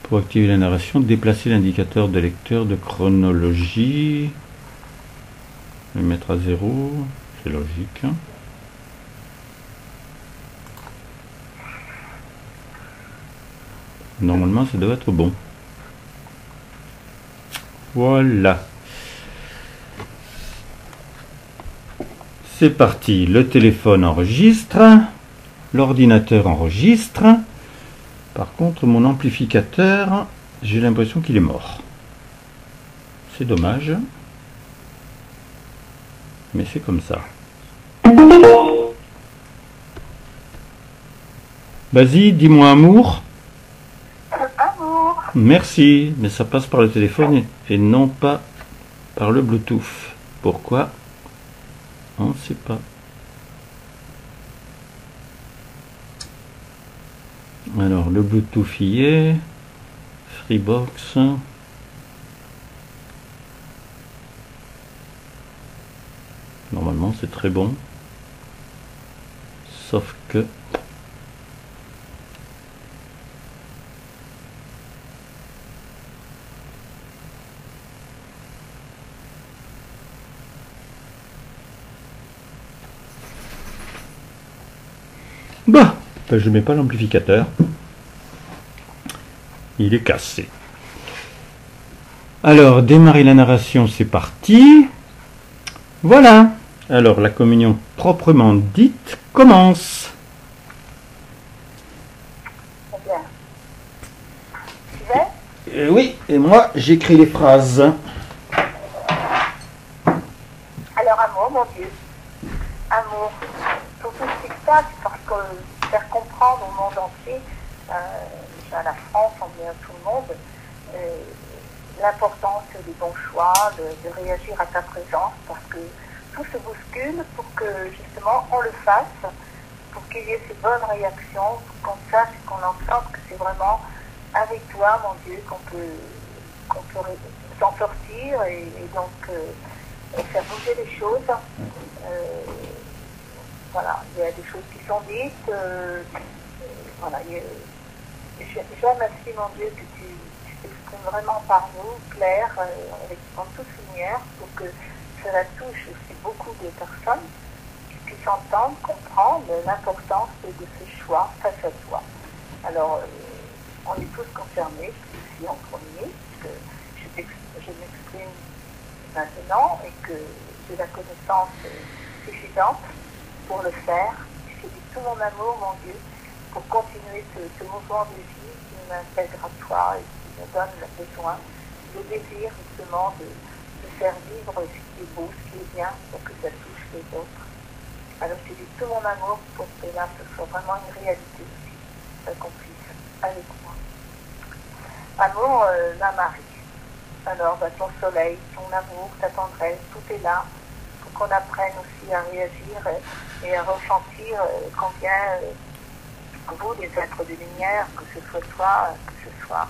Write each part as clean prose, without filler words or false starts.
Pour activer la narration, déplacer l'indicateur de lecteur de chronologie. Le mettre à 0, c'est logique. Normalement, ça doit être bon. Voilà. C'est parti. Le téléphone enregistre. L'ordinateur enregistre. Par contre, mon amplificateur, j'ai l'impression qu'il est mort. C'est dommage. Mais c'est comme ça. Vas-y, dis-moi amour. Amour. Merci, mais ça passe par le téléphone et non pas par le Bluetooth. Pourquoi? On ne sait pas. Alors, le Bluetooth y est. Freebox. Normalement, c'est très bon. Sauf que... Bah, je mets pas l'amplificateur. Il est cassé. Alors, démarrer la narration, c'est parti. Voilà. Alors, la communion proprement dite commence. Bien. Tu veux? Oui, et moi, j'écris les phrases. Alors, amour, mon Dieu. Amour. Pour tout ce qui se passe, parce que faire comprendre au monde entier, à la France, en bien tout le monde, l'importance des bons choix, de réagir à ta présence, parce que tout se bouscule pour que justement on le fasse, pour qu'il y ait ces bonnes réactions, pour qu'on sache, qu'on entende que c'est vraiment avec toi, mon Dieu, qu'on peut s'en sortir et donc faire bouger les choses. Voilà, il y a des choses qui sont dites. Voilà, j'aime aussi, mon Dieu, que tu t'exprimes vraiment par nous, clair, en toute lumière, pour que cela touche aussi beaucoup de personnes qui puissent entendre, comprendre l'importance de ce choix face à toi. Alors, on est tous concernés, ici en premier, que je m'exprime maintenant et que j'ai la connaissance suffisante pour le faire. Je te dis tout mon amour, mon Dieu, pour continuer ce mouvement de vie qui m'intègre à toi et qui me donne le besoin, le désir justement de faire vivre ce qui est beau, ce qui est bien, pour que ça touche les autres. Alors je te dis tout mon amour pour que là ce soit vraiment une réalité aussi, qu'on puisse avec moi. Amour, ma Marie. Alors ton soleil, ton amour, ta tendresse, tout est là pour qu'on apprenne aussi à réagir et à ressentir combien vous, les êtres de lumière, que ce soit toi, que ce soit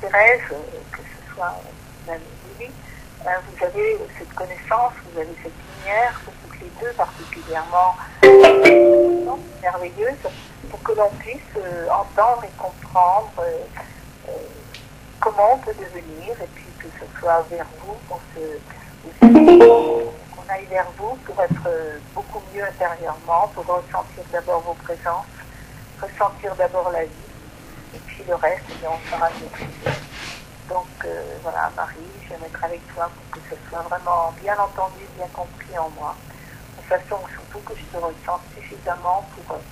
Thérèse, que ce soit même Lily, vous avez cette connaissance, vous avez cette lumière, toutes les deux particulièrement merveilleuses, pour que l'on puisse entendre et comprendre comment on peut devenir, et puis que ce soit vers vous, qu'on aille vers vous pour être beaucoup mieux intérieurement, pour ressentir d'abord vos présences, ressentir d'abord la vie, et puis le reste, on fera mieux. Donc voilà, Marie, je vais mettre avec toi pour que ce soit vraiment bien entendu, bien compris en moi, de façon surtout que je te ressente suffisamment pour que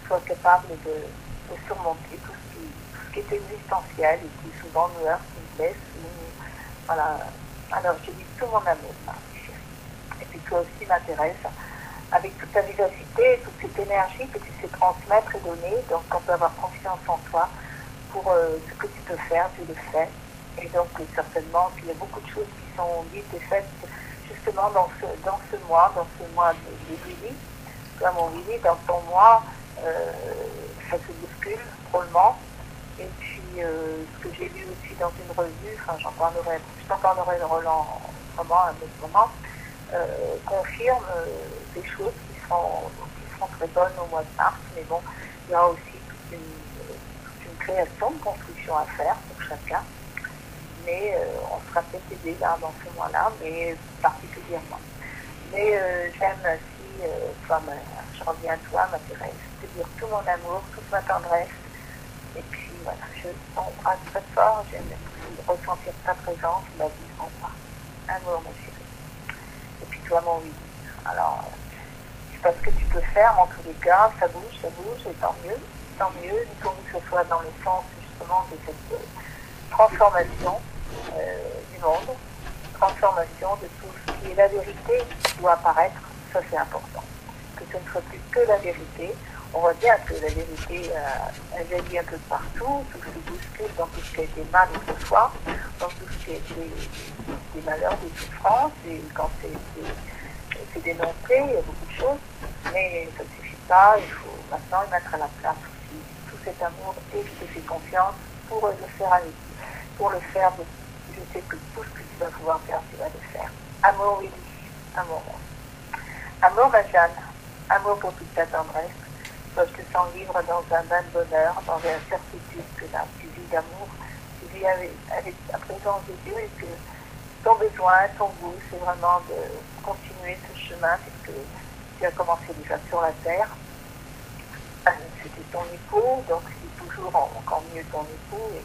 je sois capable de surmonter tout ce qui est existentiel et qui souvent nous heurte, nous blesse. Voilà. Alors je dis tout mon amour, Marie, chérie. Et puis toi aussi m'intéresse, avec toute ta vivacité, toute cette énergie que tu sais transmettre et donner, donc on peut avoir confiance en toi pour ce que tu peux faire, tu le fais. Et donc certainement qu'il y a beaucoup de choses qui sont dites et faites justement dans ce mois de Lily. Toi mon Lily, dans ton mois, ça se bouscule drôlement. Et puis ce que j'ai lu aussi dans une revue, enfin je t'en parlerai le Roland vraiment à un autre moment, confirme des choses qui seront très bonnes au mois de mars, mais bon, il y aura aussi toute une création, de construction à faire pour chacun. Mais on sera peut-être aidé là dans ce mois-là, mais particulièrement. Mais j'aime aussi, toi, je reviens à toi, ma Thérèse, te dire tout mon amour, toute ma tendresse. Et puis voilà, je t'embrasse très fort, j'aime ressentir ta présence, la vivre en moi. Amour, ma chérie. Et puis toi, mon oui. Alors, je sais pas ce que tu peux faire, mais en tous les cas, ça bouge, et tant mieux, pourvu que ce soit dans le sens justement de cette transformation du monde, transformation de tout ce qui est la vérité qui doit apparaître, ça c'est important. Que ce ne soit plus que la vérité. On voit bien que la vérité, elle jaillit un peu partout, tout se bouscule dans tout ce qui a été mal autrefois, dans tout ce qui a été des malheurs, des souffrances, et quand c'est dénoncé, il y a beaucoup de choses, mais ça ne suffit pas, il faut maintenant y mettre à la place aussi tout cet amour et je te fais confiance pour le faire avec, pour le faire, je sais que tout ce que tu vas pouvoir faire, tu vas le faire. Amour, oui, amour. Amour, ma Jeanne, amour pour toute ta tendresse. Toi, je te sens vivre dans un bain de bonheur, dans la certitude que là, tu vis d'amour, tu vis avec la présence de Dieu et que ton besoin, ton goût, c'est vraiment de continuer ce chemin puisque tu as commencé déjà sur la terre. C'était ton époux, donc c'est toujours encore mieux ton époux et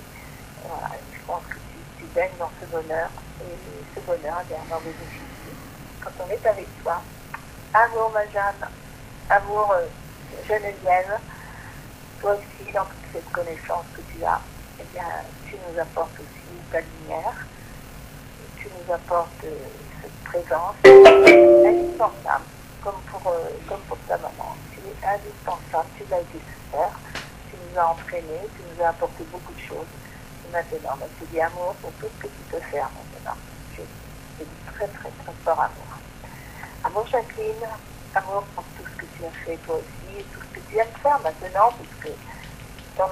voilà, je pense que tu baignes dans ce bonheur et ce bonheur, bien, en bénéficie quand on est avec toi. Amour, ma Jeanne, amour Geneviève, toi aussi, dans toute cette connaissance que tu as, eh bien, tu nous apportes aussi ta lumière, tu nous apportes cette présence indispensable, comme pour ta maman. Tu es indispensable, tu l'as été super, tu nous as entraînés, tu nous as apporté beaucoup de choses. Et maintenant, tu dis amour pour tout ce que tu peux faire maintenant. Je dis très très très fort amour. Amour Jacqueline, amour pour tout ce que tu as fait toi aussi, et tout ce que tu aimes faire maintenant, puisque tu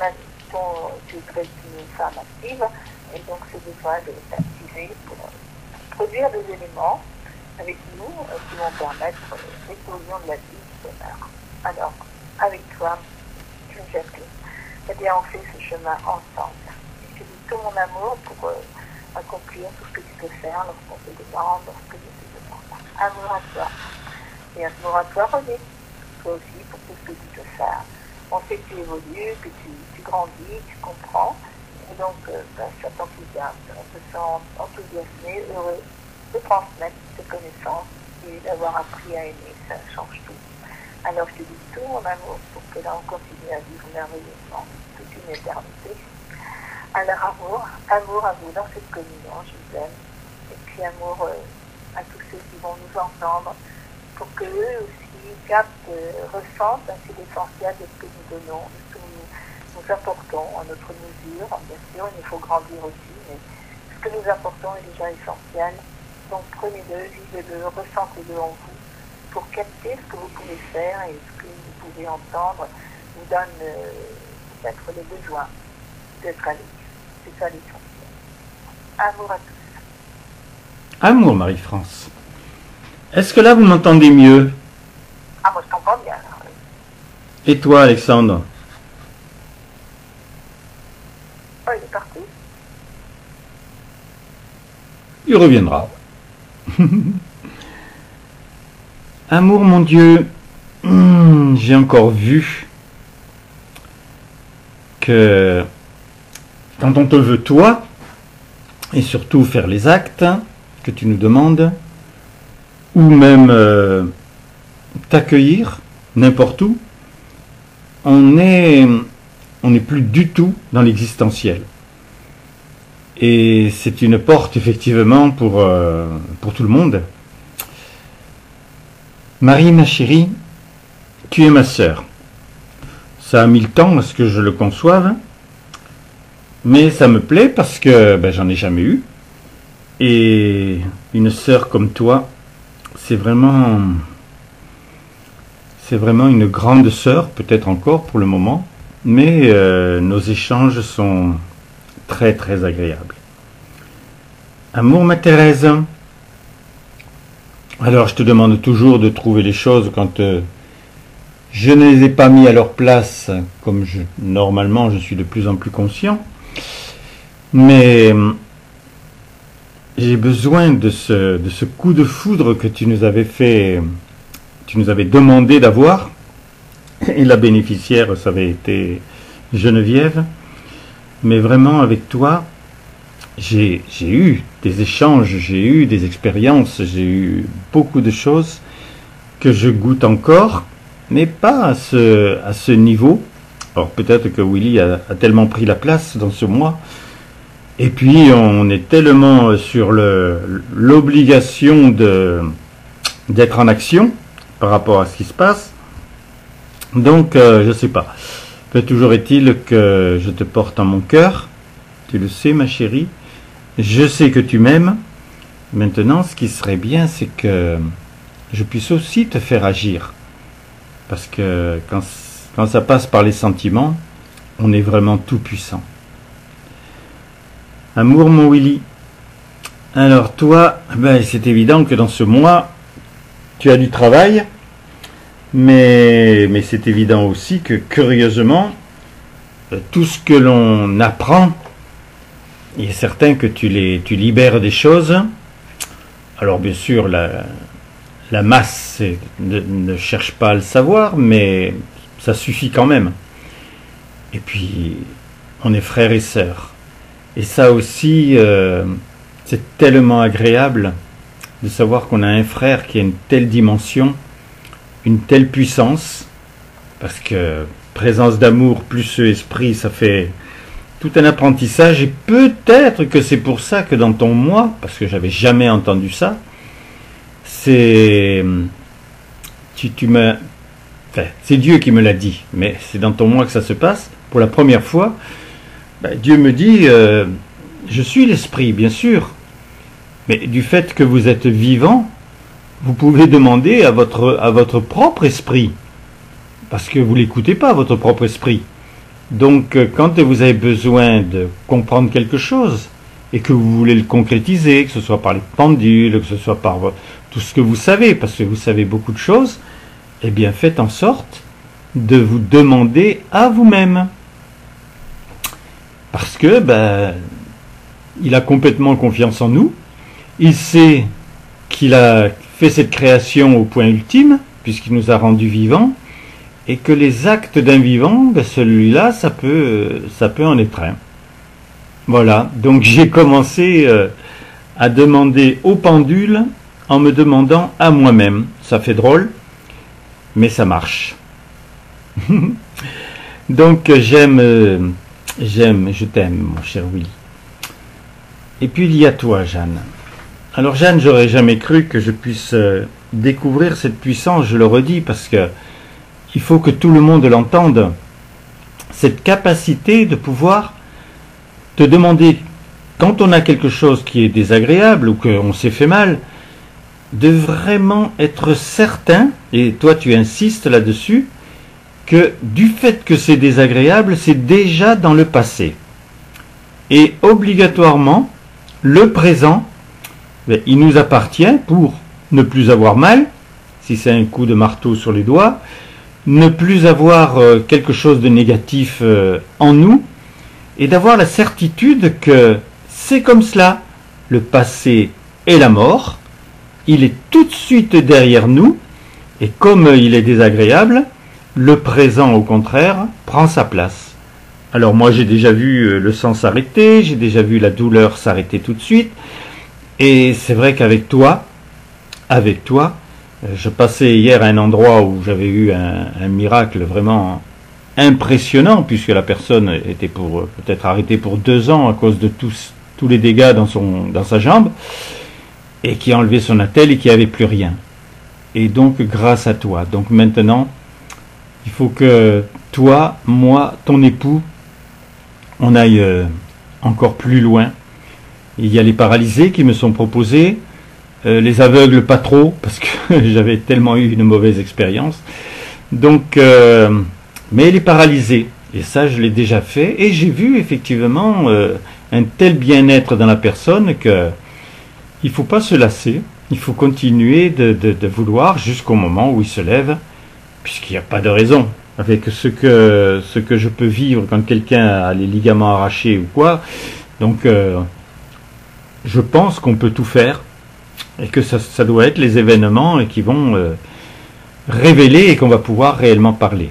es une femme active, et donc c'est besoin de t'activer pour produire des éléments avec nous qui vont permettre l'éclosion de la vie du bonheur. Alors, avec toi, Jacqueline, eh bien on fait ce chemin ensemble. Et je te dis tout mon amour pour accomplir tout ce que tu peux faire lorsqu'on te demande, lorsque je te demande. Amour à toi. Et amour à toi, René. Toi aussi, pour tout ce que tu peux faire. On sait que tu évolues, que tu grandis, tu comprends. Et donc, ça t'enthousiasme. On se sent enthousiasmé, heureux de transmettre tes connaissances et d'avoir appris à aimer. Ça change tout. Alors, je te dis tout mon amour pour que là, on continue à vivre merveilleusement toute une éternité. Alors, amour à vous dans cette communion, je vous aime. Et puis, amour à tous ceux qui vont nous entendre, pour qu'eux aussi captent, ressentent ainsi l'essentiel de ce que nous donnons, de ce que nous apportons à notre mesure. Bien sûr, il faut grandir aussi, mais ce que nous apportons est déjà essentiel. Donc prenez-le, vivez-le, ressentez-le en vous, pour capter ce que vous pouvez faire et ce que vous pouvez entendre vous donne peut-être le besoin d'être à lui. C'est ça l'essentiel. Amour à tous. Amour, Marie-France. Est-ce que là, vous m'entendez mieux? Ah, moi je t'entends bien. Alors, oui. Et toi, Alexandre? Oh, il est parti. Il reviendra. Amour, mon Dieu, j'ai encore vu que quand on te veut, toi, et surtout faire les actes que tu nous demandes, ou même t'accueillir n'importe où, on n'est plus du tout dans l'existentiel. Et c'est une porte effectivement pour tout le monde. Marie, ma chérie, tu es ma sœur. Ça a mis le temps à ce que je le conçoive, mais ça me plaît parce que j'en ai jamais eu. Et une sœur comme toi, c'est vraiment une grande sœur, peut-être encore pour le moment, mais nos échanges sont très très agréables. Amour, ma Thérèse. Alors je te demande toujours de trouver les choses quand Je ne les ai pas mis à leur place, comme normalement je suis de plus en plus conscient, mais j'ai besoin de ce coup de foudre que tu nous avais fait, tu nous avais demandé d'avoir, et la bénéficiaire, ça avait été Geneviève, mais vraiment avec toi, j'ai eu des échanges, j'ai eu des expériences, j'ai eu beaucoup de choses que je goûte encore, mais pas à ce niveau. Alors peut-être que Willy a tellement pris la place dans ce mois, et puis on est tellement sur l'obligation d'être en action par rapport à ce qui se passe. Donc je sais pas. Toujours est-il que je te porte en mon cœur, tu le sais ma chérie, je sais que tu m'aimes. Maintenant ce qui serait bien c'est que je puisse aussi te faire agir. Parce que quand ça passe par les sentiments, on est vraiment tout puissant. Amour mon Willy. Alors toi, ben, c'est évident que dans ce mois, tu as du travail, mais c'est évident aussi que curieusement, tout ce que l'on apprend, il est certain que tu libères des choses. Alors bien sûr, la masse ne cherche pas à le savoir, mais ça suffit quand même. Et puis, on est frères et sœurs. Et ça aussi, c'est tellement agréable de savoir qu'on a un frère qui a une telle dimension, une telle puissance, parce que présence d'amour plus ce esprit, ça fait tout un apprentissage. Et peut-être que c'est pour ça que dans ton moi, parce que j'avais jamais entendu ça, c'est Dieu qui me l'a dit, mais c'est dans ton moi que ça se passe. Pour la première fois, Dieu me dit, je suis l'esprit, bien sûr, mais du fait que vous êtes vivant, vous pouvez demander à votre propre esprit, parce que vous l'écoutez pas, votre propre esprit. Donc, quand vous avez besoin de comprendre quelque chose, et que vous voulez le concrétiser, que ce soit par les pendules, que ce soit par tout ce que vous savez, parce que vous savez beaucoup de choses, eh bien faites en sorte de vous demander à vous-même. Parce que il a complètement confiance en nous, il sait qu'il a fait cette création au point ultime, puisqu'il nous a rendus vivants, et que les actes d'un vivant, celui-là, ça peut en être un. Voilà, donc j'ai commencé à demander au pendule en me demandant à moi-même. Ça fait drôle, mais ça marche. Donc je t'aime, mon cher Willy. Et puis il y a toi, Jeanne. Alors Jeanne, j'aurais jamais cru que je puisse découvrir cette puissance, je le redis, parce que il faut que tout le monde l'entende. Cette capacité de pouvoir te demander, quand on a quelque chose qui est désagréable ou qu'on s'est fait mal, de vraiment être certain, et toi tu insistes là-dessus, que du fait que c'est désagréable, c'est déjà dans le passé. Et obligatoirement, le présent, il nous appartient pour ne plus avoir mal, si c'est un coup de marteau sur les doigts, ne plus avoir quelque chose de négatif en nous, et d'avoir la certitude que c'est comme cela. Le passé est la mort, il est tout de suite derrière nous, et comme il est désagréable, le présent au contraire prend sa place. Alors moi j'ai déjà vu le sang s'arrêter, j'ai déjà vu la douleur s'arrêter tout de suite, et c'est vrai qu'avec toi, je passais hier à un endroit où j'avais eu un miracle vraiment impressionnant, puisque la personne était peut-être arrêtée pour 2 ans à cause de tous les dégâts dans sa jambe, et qui a enlevé son attelle et qui n'avait plus rien. Et donc grâce à toi. Donc maintenant, il faut que toi, moi, ton époux, on aille encore plus loin. Il y a les paralysés qui me sont proposés, les aveugles pas trop, parce que j'avais tellement eu une mauvaise expérience. Donc mais les paralysés, et ça je l'ai déjà fait, et j'ai vu effectivement un tel bien-être dans la personne que il ne faut pas se lasser, il faut continuer de vouloir jusqu'au moment où il se lève, puisqu'il n'y a pas de raison. Avec ce que je peux vivre quand quelqu'un a les ligaments arrachés ou quoi. Donc, je pense qu'on peut tout faire et que ça doit être les événements qui vont révéler et qu'on va pouvoir réellement parler.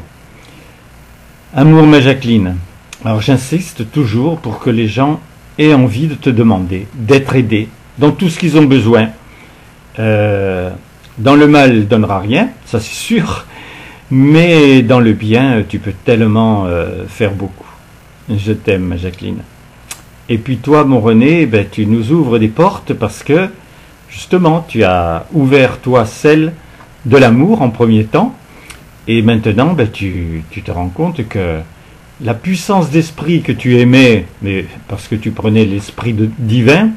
Amour, ma Jacqueline. Alors, j'insiste toujours pour que les gens aient envie de te demander, d'être aidés dans tout ce qu'ils ont besoin. Dans le mal, donnera rien, ça c'est sûr. Mais dans le bien, tu peux tellement faire beaucoup. Je t'aime, ma Jacqueline. Et puis toi, mon René, ben, tu nous ouvres des portes parce que, justement, tu as ouvert, toi, celle de l'amour en premier temps. Et maintenant, ben, tu te rends compte que la puissance d'esprit que tu aimais, mais parce que tu prenais l'esprit divin,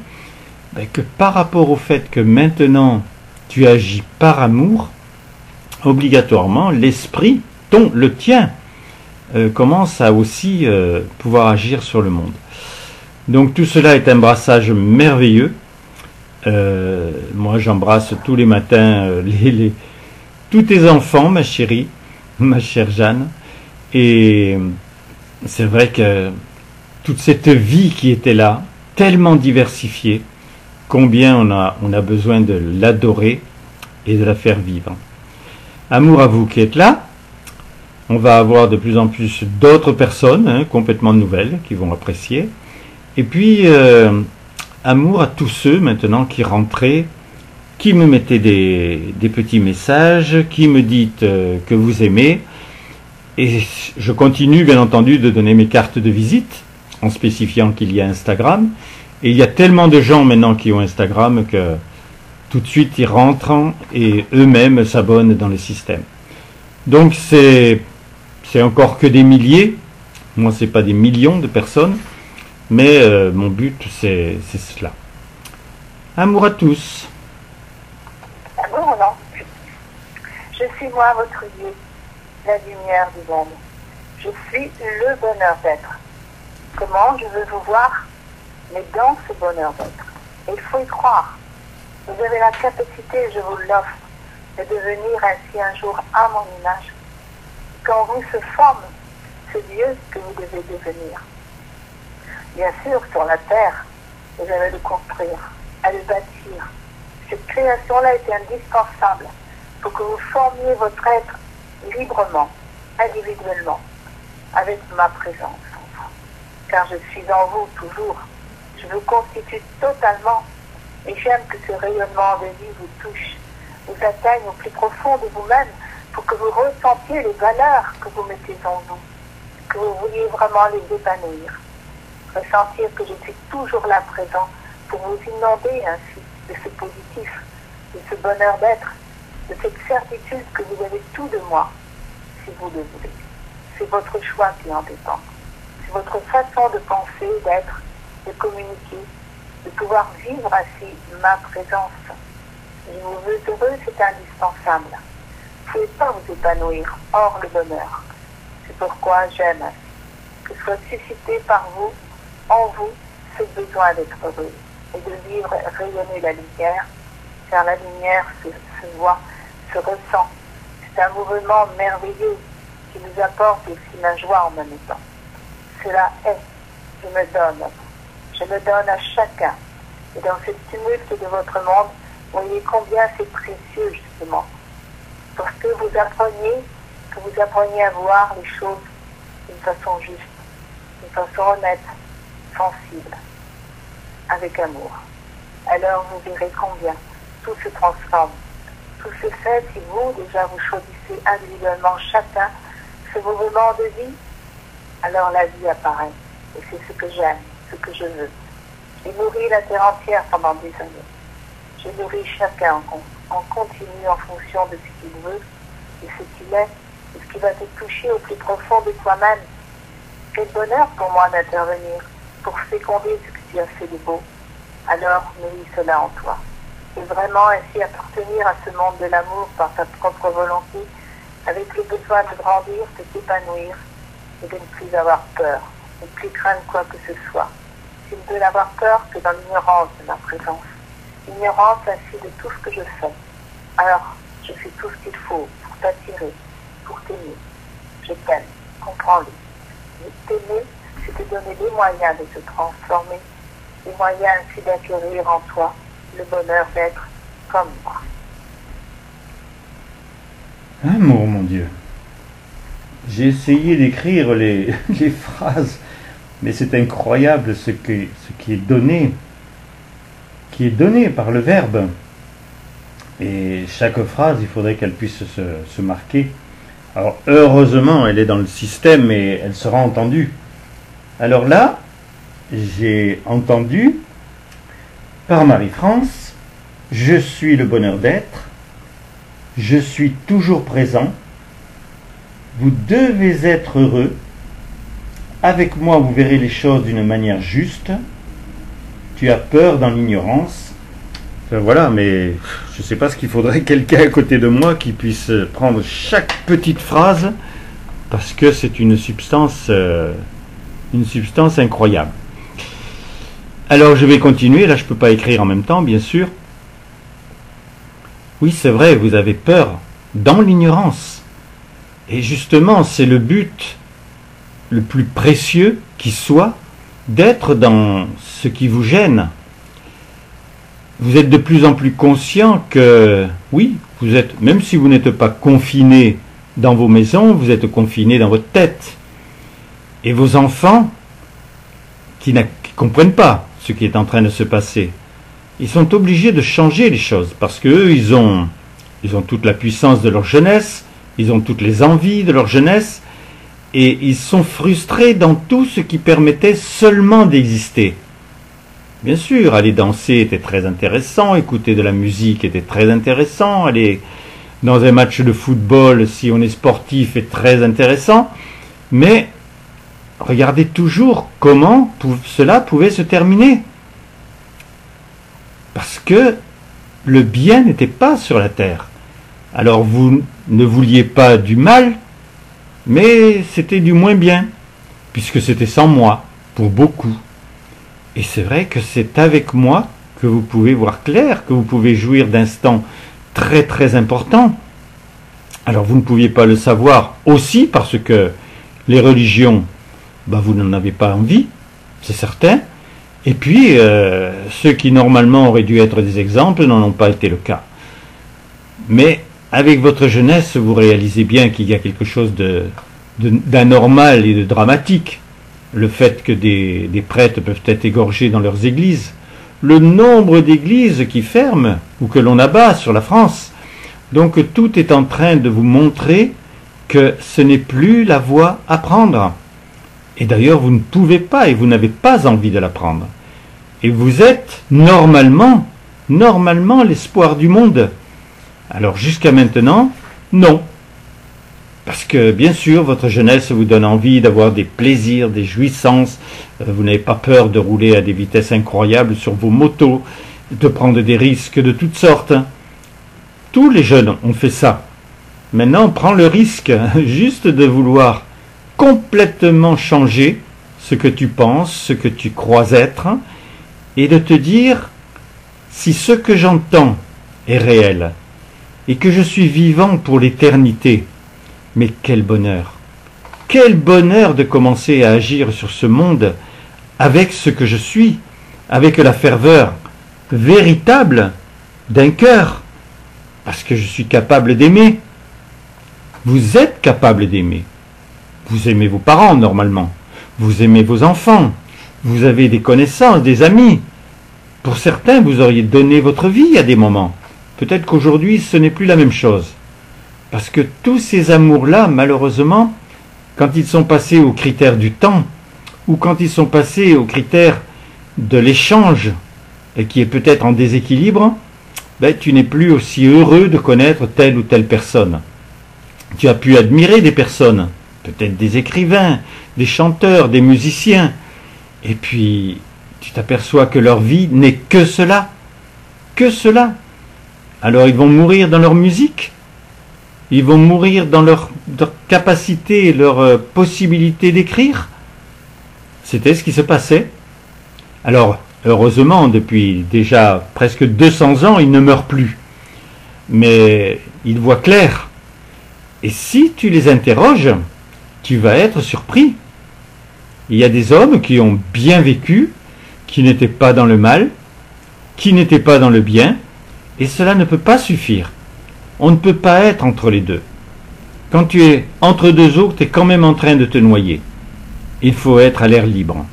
ben, que par rapport au fait que maintenant tu agis par amour, obligatoirement, l'esprit, le tien, commence à aussi pouvoir agir sur le monde. Donc tout cela est un brassage merveilleux. Moi j'embrasse tous les matins tous tes enfants, ma chérie, ma chère Jeanne. Et c'est vrai que toute cette vie qui était là, tellement diversifiée, combien on a besoin de l'adorer et de la faire vivre. Amour à vous qui êtes là. On va avoir de plus en plus d'autres personnes complètement nouvelles qui vont apprécier. Et puis, amour à tous ceux maintenant qui rentraient, qui me mettaient des petits messages, qui me dites que vous aimez. Et je continue bien entendu de donner mes cartes de visite en spécifiant qu'il y a Instagram. Et il y a tellement de gens maintenant qui ont Instagram que tout de suite ils rentrent et eux-mêmes s'abonnent dans le système. Donc c'est encore que des milliers. Moi c'est pas des millions de personnes. Mais mon but c'est cela. Amour à tous. Amour, non. Je suis moi votre Dieu, la lumière du monde. Je suis le bonheur d'être. Comment je veux vous voir, mais dans ce bonheur d'être. Et il faut y croire. Vous avez la capacité, je vous l'offre, de devenir ainsi un jour à mon image. Quand vous se forme ce Dieu que vous devez devenir. Bien sûr, sur la terre, vous allez le construire, à le bâtir. Cette création-là est indispensable pour que vous formiez votre être librement, individuellement, avec ma présence en vous. Car je suis en vous toujours. Je vous constitue totalement et j'aime que ce rayonnement de vie vous touche, vous atteigne au plus profond de vous-même pour que vous ressentiez les valeurs que vous mettez en vous, que vous vouliez vraiment les épanouir. Ressentir que je suis toujours là présent pour vous inonder ainsi de ce positif, de ce bonheur d'être, de cette certitude que vous avez tout de moi, si vous le voulez. C'est votre choix qui en dépend. C'est votre façon de penser, d'être, de communiquer, de pouvoir vivre ainsi ma présence. Je vous veux heureux, c'est indispensable. Vous ne pouvez pas vous épanouir hors le bonheur. C'est pourquoi j'aime que soit suscité par vous, en vous, ce besoin d'être heureux et de vivre, rayonner la lumière, car la lumière se voit, se ressent. C'est un mouvement merveilleux qui nous apporte aussi la joie en même temps. Cela est, je me donne. Je me donne à chacun. Et dans ce tumulte de votre monde, voyez combien c'est précieux justement. Parce que vous appreniez à voir les choses d'une façon juste, d'une façon honnête, sensible, avec amour. Alors vous verrez combien tout se transforme. Tout se fait si vous, déjà, vous choisissez individuellement chacun ce mouvement de vie, alors la vie apparaît. Et c'est ce que j'aime, ce que je veux. J'ai nourri la terre entière pendant des années. Je nourris chacun en continu en fonction de ce qu'il veut, de ce qu'il est, de ce qui va te toucher au plus profond de toi-même. Quel bonheur pour moi d'intervenir, pour féconder ce que tu as fait de beau. Alors, nourris cela en toi. Et vraiment ainsi appartenir à ce monde de l'amour par ta propre volonté, avec le besoin de grandir, de t'épanouir et de ne plus avoir peur, de ne plus craindre quoi que ce soit. Tu ne peux n'avoir peur que dans l'ignorance de ma présence. L'ignorance ainsi de tout ce que je fais. Alors, je fais tout ce qu'il faut pour t'attirer, pour t'aimer. Je t'aime, comprends-le. T'aimer, c'est te donner les moyens de te transformer, les moyens ainsi d'acquérir en toi le bonheur d'être comme moi. Amour, mon Dieu. J'ai essayé d'écrire les phrases, mais c'est incroyable ce qui est donné par le verbe. Et chaque phrase, il faudrait qu'elle puisse se marquer. Alors, heureusement, elle est dans le système et elle sera entendue. Alors là, j'ai entendu par Marie-France, je suis le bonheur d'être, je suis toujours présent, vous devez être heureux, avec moi vous verrez les choses d'une manière juste, tu as peur dans l'ignorance. Enfin, voilà, mais je ne sais pas ce qu'il faudrait quelqu'un à côté de moi qui puisse prendre chaque petite phrase, parce que c'est une substance incroyable. Alors je vais continuer, là je ne peux pas écrire en même temps, bien sûr. Oui, c'est vrai, vous avez peur dans l'ignorance. Et justement, c'est le but le plus précieux qui soit d'être dans ce qui vous gêne. Vous êtes de plus en plus conscient que, oui, vous êtes, même si vous n'êtes pas confiné dans vos maisons, vous êtes confiné dans votre tête. Et vos enfants, qui ne comprennent pas ce qui est en train de se passer, ils sont obligés de changer les choses, parce qu'eux, ils ont toute la puissance de leur jeunesse, ils ont toutes les envies de leur jeunesse, et ils sont frustrés dans tout ce qui permettait seulement d'exister. Bien sûr, aller danser était très intéressant, écouter de la musique était très intéressant, aller dans un match de football, si on est sportif, est très intéressant, mais regardez toujours comment cela pouvait se terminer. Parce que le bien n'était pas sur la terre. Alors vous ne vouliez pas du mal, mais c'était du moins bien, puisque c'était sans moi, pour beaucoup. Et c'est vrai que c'est avec moi que vous pouvez voir clair, que vous pouvez jouir d'instants très très importants. Alors vous ne pouviez pas le savoir aussi parce que les religions, vous n'en avez pas envie, c'est certain. Et puis, ceux qui normalement auraient dû être des exemples n'en ont pas été le cas. Mais avec votre jeunesse, vous réalisez bien qu'il y a quelque chose d'anormal et de dramatique. Le fait que des prêtres peuvent être égorgés dans leurs églises. Le nombre d'églises qui ferment ou que l'on abat sur la France. Donc tout est en train de vous montrer que ce n'est plus la voie à prendre. Et d'ailleurs, vous ne pouvez pas et vous n'avez pas envie de la prendre. Et vous êtes normalement l'espoir du monde. Alors jusqu'à maintenant, non. Parce que bien sûr, votre jeunesse vous donne envie d'avoir des plaisirs, des jouissances. Vous n'avez pas peur de rouler à des vitesses incroyables sur vos motos, de prendre des risques de toutes sortes. Tous les jeunes ont fait ça. Maintenant, on prend le risque juste de vouloir complètement changer ce que tu penses, ce que tu crois être, et de te dire si ce que j'entends est réel et que je suis vivant pour l'éternité. Mais quel bonheur! Quel bonheur de commencer à agir sur ce monde avec ce que je suis, avec la ferveur véritable d'un cœur, parce que je suis capable d'aimer. Vous êtes capable d'aimer. Vous aimez vos parents normalement, vous aimez vos enfants, vous avez des connaissances, des amis. Pour certains, vous auriez donné votre vie à des moments. Peut-être qu'aujourd'hui, ce n'est plus la même chose. Parce que tous ces amours-là, malheureusement, quand ils sont passés aux critères du temps, ou quand ils sont passés aux critères de l'échange, et qui est peut-être en déséquilibre, tu n'es plus aussi heureux de connaître telle ou telle personne. Tu as pu admirer des personnes, peut-être des écrivains, des chanteurs, des musiciens, et puis tu t'aperçois que leur vie n'est que cela, que cela. Alors ils vont mourir dans leur musique, ils vont mourir dans leur capacité, leur possibilité d'écrire. C'était ce qui se passait. Alors, heureusement, depuis déjà presque 200 ans, ils ne meurent plus. Mais ils voient clair. Et si tu les interroges, tu vas être surpris. Il y a des hommes qui ont bien vécu, qui n'étaient pas dans le mal, qui n'étaient pas dans le bien, et cela ne peut pas suffire. On ne peut pas être entre les deux. Quand tu es entre deux eaux, tu es quand même en train de te noyer. Il faut être à l'air libre.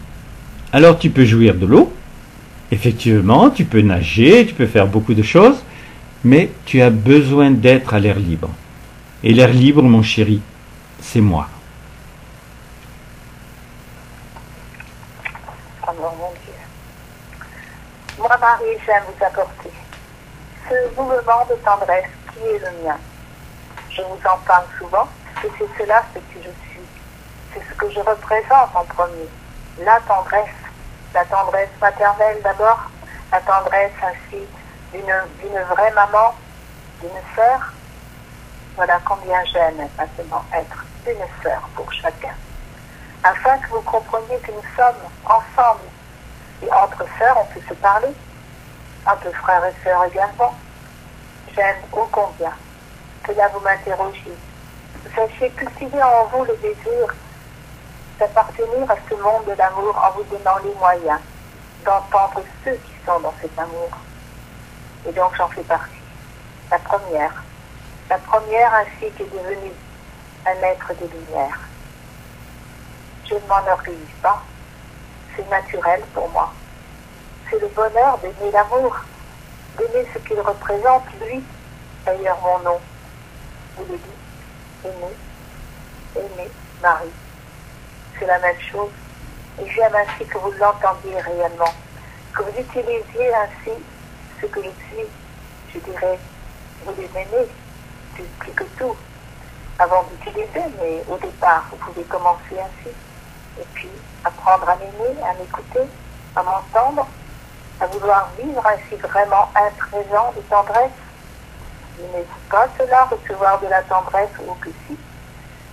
Alors tu peux jouir de l'eau. Effectivement, tu peux nager, tu peux faire beaucoup de choses, mais tu as besoin d'être à l'air libre. Et l'air libre, mon chéri, c'est moi. Oh mon Dieu. Moi, Marie, j'aime vous apporter ce mouvement de tendresse qui est le mien. Je vous en parle souvent, parce que c'est cela ce que je suis. C'est ce que je représente en premier. La tendresse maternelle d'abord, la tendresse ainsi d'une vraie maman, d'une sœur. Voilà combien j'aime maintenant être une sœur pour chacun. Afin que vous compreniez que nous sommes ensemble. Et entre sœurs, on peut se parler. Entre frères et sœurs également. J'aime ô combien que là vous m'interrogiez. Vous sachiez cultiver en vous le désir d'appartenir à ce monde de l'amour en vous donnant les moyens d'entendre ceux qui sont dans cet amour. Et donc j'en fais partie. La première ainsi qu'est devenue un être de lumière. Je ne m'enorgueillis pas, c'est naturel pour moi. C'est le bonheur d'aimer l'amour, d'aimer ce qu'il représente, lui, d'ailleurs mon nom. Vous le dites, aimer, Marie. C'est la même chose. Et j'aime ainsi que vous l'entendiez réellement, que vous utilisiez ainsi ce que je suis. Je dirais, vous les aimez plus que tout, avant d'utiliser, mais au départ, vous pouvez commencer ainsi. Et puis, apprendre à m'aimer, à m'écouter, à m'entendre, à vouloir vivre ainsi vraiment un présent de tendresse. Vous n'aimez pas cela, recevoir de la tendresse, ou que si.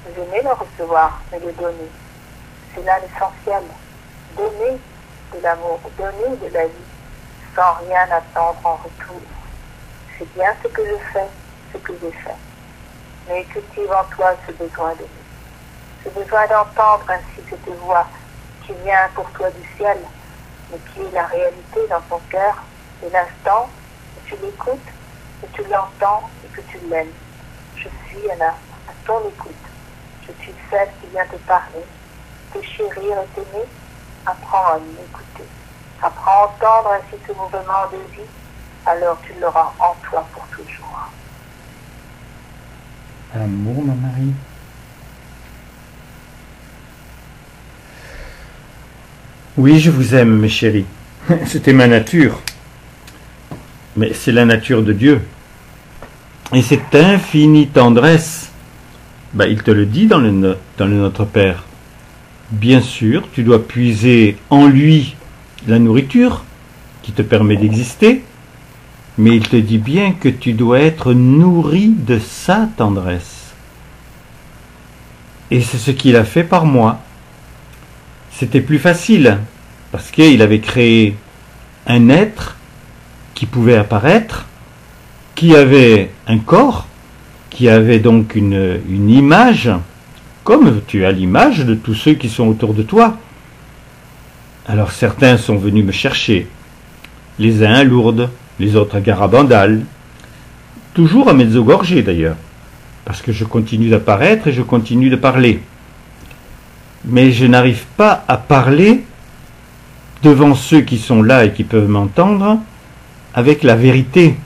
Vous aimez le recevoir, mais le donner. C'est là l'essentiel. Donner de l'amour, donner de la vie, sans rien attendre en retour. C'est bien ce que je fais, ce que j'ai fait. Mais cultive en toi ce besoin de vie. Ce besoin d'entendre ainsi cette voix qui vient pour toi du ciel, mais qui est la réalité dans ton cœur, et l'instant où tu l'écoutes, que tu l'entends et que tu l'aimes. Je suis à ton écoute. Je suis celle qui vient te parler, te chérir et t'aimer. Apprends à m'écouter. Apprends à entendre ainsi ce mouvement de vie, alors tu l'auras en toi pour toujours. Amour, ma Marie. Oui, je vous aime, mes chéris. C'était ma nature. Mais c'est la nature de Dieu. Et cette infinie tendresse, il te le dit dans le Notre Père. Bien sûr, tu dois puiser en lui la nourriture qui te permet d'exister, mais il te dit bien que tu dois être nourri de sa tendresse. Et c'est ce qu'il a fait par moi. C'était plus facile, parce qu'il avait créé un être qui pouvait apparaître, qui avait un corps, qui avait donc une image, comme tu as l'image de tous ceux qui sont autour de toi. Alors certains sont venus me chercher, les uns à Lourdes, les autres à Garabandal, toujours à Mezzogorje d'ailleurs, parce que je continue d'apparaître et je continue de parler. Mais je n'arrive pas à parler devant ceux qui sont là et qui peuvent m'entendre avec la vérité.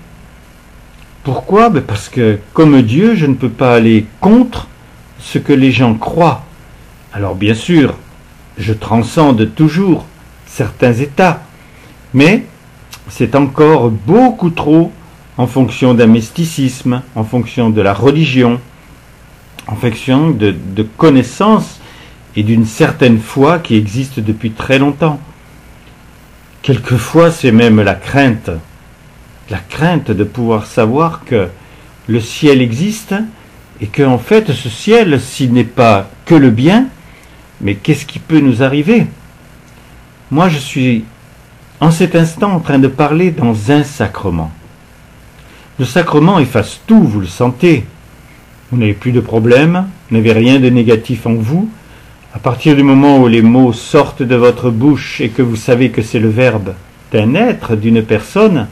Pourquoi? Parce que comme Dieu, je ne peux pas aller contre ce que les gens croient. Alors bien sûr, je transcende toujours certains états, mais c'est encore beaucoup trop en fonction d'un mysticisme, en fonction de la religion, en fonction de connaissances et d'une certaine foi qui existe depuis très longtemps. Quelquefois, c'est même la crainte de pouvoir savoir que le ciel existe et qu'en fait, ce ciel, s'il n'est pas que le bien, mais qu'est-ce qui peut nous arriver? Moi, je suis en cet instant en train de parler dans un sacrement. Le sacrement efface tout, vous le sentez. Vous n'avez plus de problème, vous n'avez rien de négatif en vous. À partir du moment où les mots sortent de votre bouche et que vous savez que c'est le verbe d'un être, d'une personne,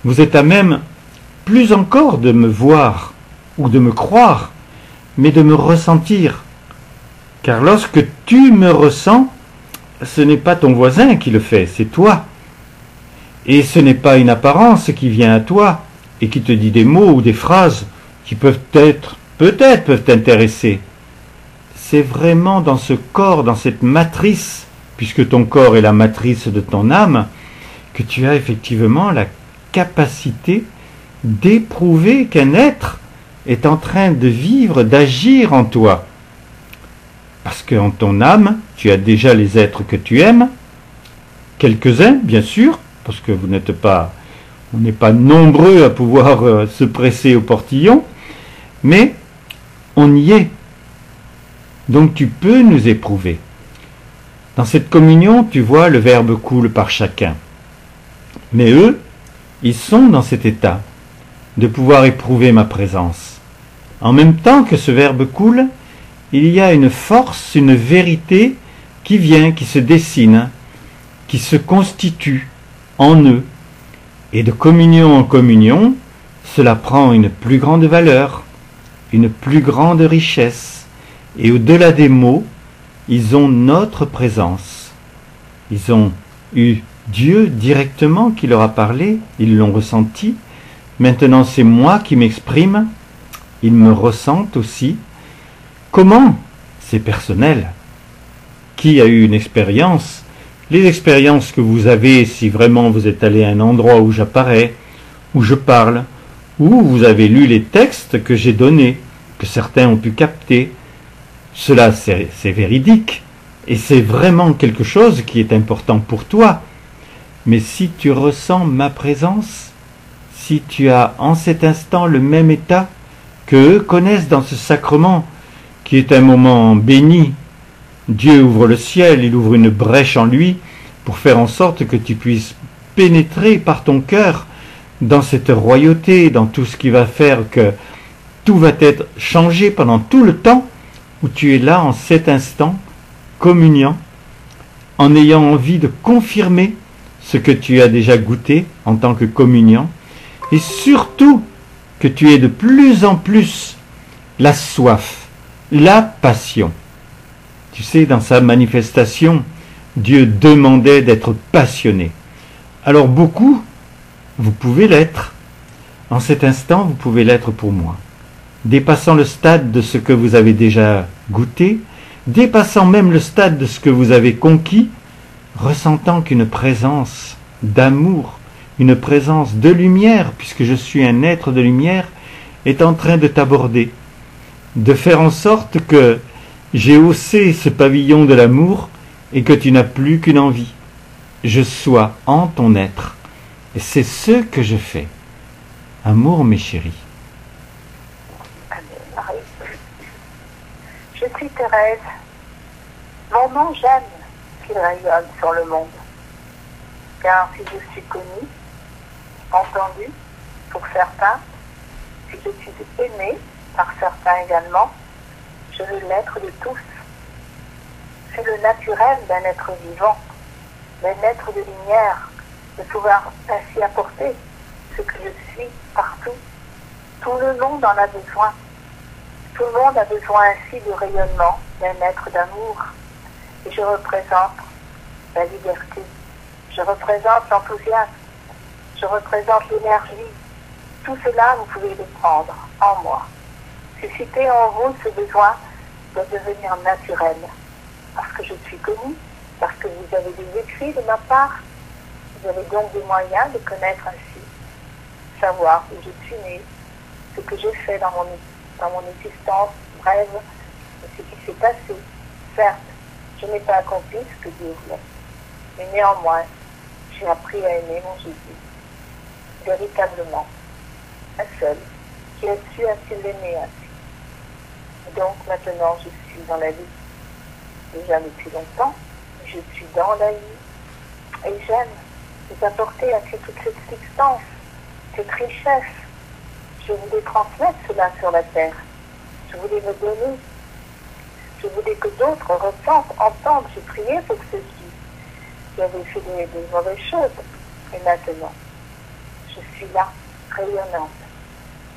vous êtes à même, plus encore, de me voir ou de me croire, mais de me ressentir. Car lorsque tu me ressens, ce n'est pas ton voisin qui le fait, c'est toi. Et ce n'est pas une apparence qui vient à toi et qui te dit des mots ou des phrases qui peut-être peuvent t'intéresser. C'est vraiment dans ce corps, dans cette matrice, puisque ton corps est la matrice de ton âme, que tu as effectivement la capacité d'éprouver qu'un être est en train de vivre, d'agir en toi. Parce qu'en ton âme, tu as déjà les êtres que tu aimes, quelques-uns, bien sûr, parce que on n'est pas nombreux à pouvoir se presser au portillon, mais on y est. Donc tu peux nous éprouver. Dans cette communion, tu vois, le Verbe coule par chacun. Mais eux, ils sont dans cet état de pouvoir éprouver ma présence. En même temps que ce Verbe coule, il y a une force, une vérité qui vient, qui se dessine, qui se constitue en eux. Et de communion en communion, cela prend une plus grande valeur, une plus grande richesse. Et au-delà des mots, ils ont notre présence. Ils ont eu Dieu directement qui leur a parlé, ils l'ont ressenti. Maintenant, c'est moi qui m'exprime, ils me ressentent aussi. Comment? C'est personnel. Qui a eu une expérience? Les expériences que vous avez, si vraiment vous êtes allé à un endroit où j'apparais, où je parle, où vous avez lu les textes que j'ai donnés, que certains ont pu capter, cela c'est véridique, et c'est vraiment quelque chose qui est important pour toi. Mais si tu ressens ma présence, si tu as en cet instant le même état que eux connaissent dans ce sacrement, qui est un moment béni, Dieu ouvre le ciel, il ouvre une brèche en lui, pour faire en sorte que tu puisses pénétrer par ton cœur dans cette royauté, dans tout ce qui va faire que tout va être changé pendant tout le temps où tu es là en cet instant, communiant, en ayant envie de confirmer ce que tu as déjà goûté en tant que communiant, et surtout que tu aies de plus en plus la soif, la passion. Tu sais, dans sa manifestation, Dieu demandait d'être passionné. Alors beaucoup, vous pouvez l'être. En cet instant, vous pouvez l'être pour moi. Dépassant le stade de ce que vous avez déjà goûté, dépassant même le stade de ce que vous avez conquis, ressentant qu'une présence d'amour, une présence de lumière, puisque je suis un être de lumière, est en train de t'aborder, de faire en sorte que j'ai haussé ce pavillon de l'amour et que tu n'as plus qu'une envie. Je sois en ton être. Et c'est ce que je fais. Amour, mes chéris. Marie. Je suis Thérèse. Mon nom, j'aime qu'il rayonne sur le monde. Car si je suis connue, entendue pour certains, si je suis aimée par certains également, je veux l'être de tous. C'est le naturel d'un être vivant, d'un être de lumière, de pouvoir ainsi apporter ce que je suis partout. Tout le monde en a besoin. Tout le monde a besoin ainsi de rayonnement, d'un être d'amour. Et je représente la liberté. Je représente l'enthousiasme. Je représente l'énergie. Tout cela, vous pouvez le prendre en moi. Susciter en vous ce besoin de devenir naturel. Parce que je suis connue, parce que vous avez des écrits de ma part. Vous avez donc des moyens de connaître ainsi, savoir où je suis née, ce que j'ai fait dans mon existence brève, ce qui s'est passé. Certes, je n'ai pas accompli ce que Dieu voulait, mais néanmoins, j'ai appris à aimer mon Jésus, véritablement, un seul, qui a su ainsi l'aimer ainsi. Et donc maintenant, je suis dans la vie, déjà depuis longtemps, je suis dans la vie, et j'aime vous apporter à toute cette substance, cette richesse. Je voulais transmettre cela sur la terre. Je voulais me donner. Je voulais que d'autres ressentent, entendent. J'ai prié pour ceux qui avaient fait des mauvaises choses. Et maintenant, je suis là, rayonnante.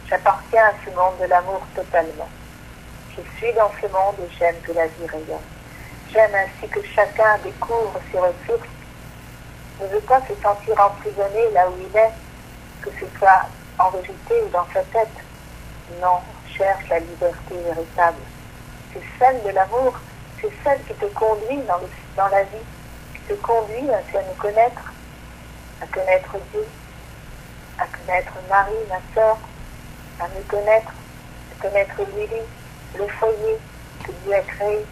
J'appartiens à ce monde de l'amour totalement. Je suis dans ce monde et j'aime que la vie rayonne. J'aime ainsi que chacun découvre ses ressources. Ne veut pas se sentir emprisonné là où il est, que ce soit en vérité ou dans sa tête. Non, cherche la liberté véritable. C'est celle de l'amour, c'est celle qui te conduit dans la vie, qui te conduit à nous connaître Dieu, à connaître Marie, ma sœur, à me connaître, à connaître Lily, le foyer que Dieu a créé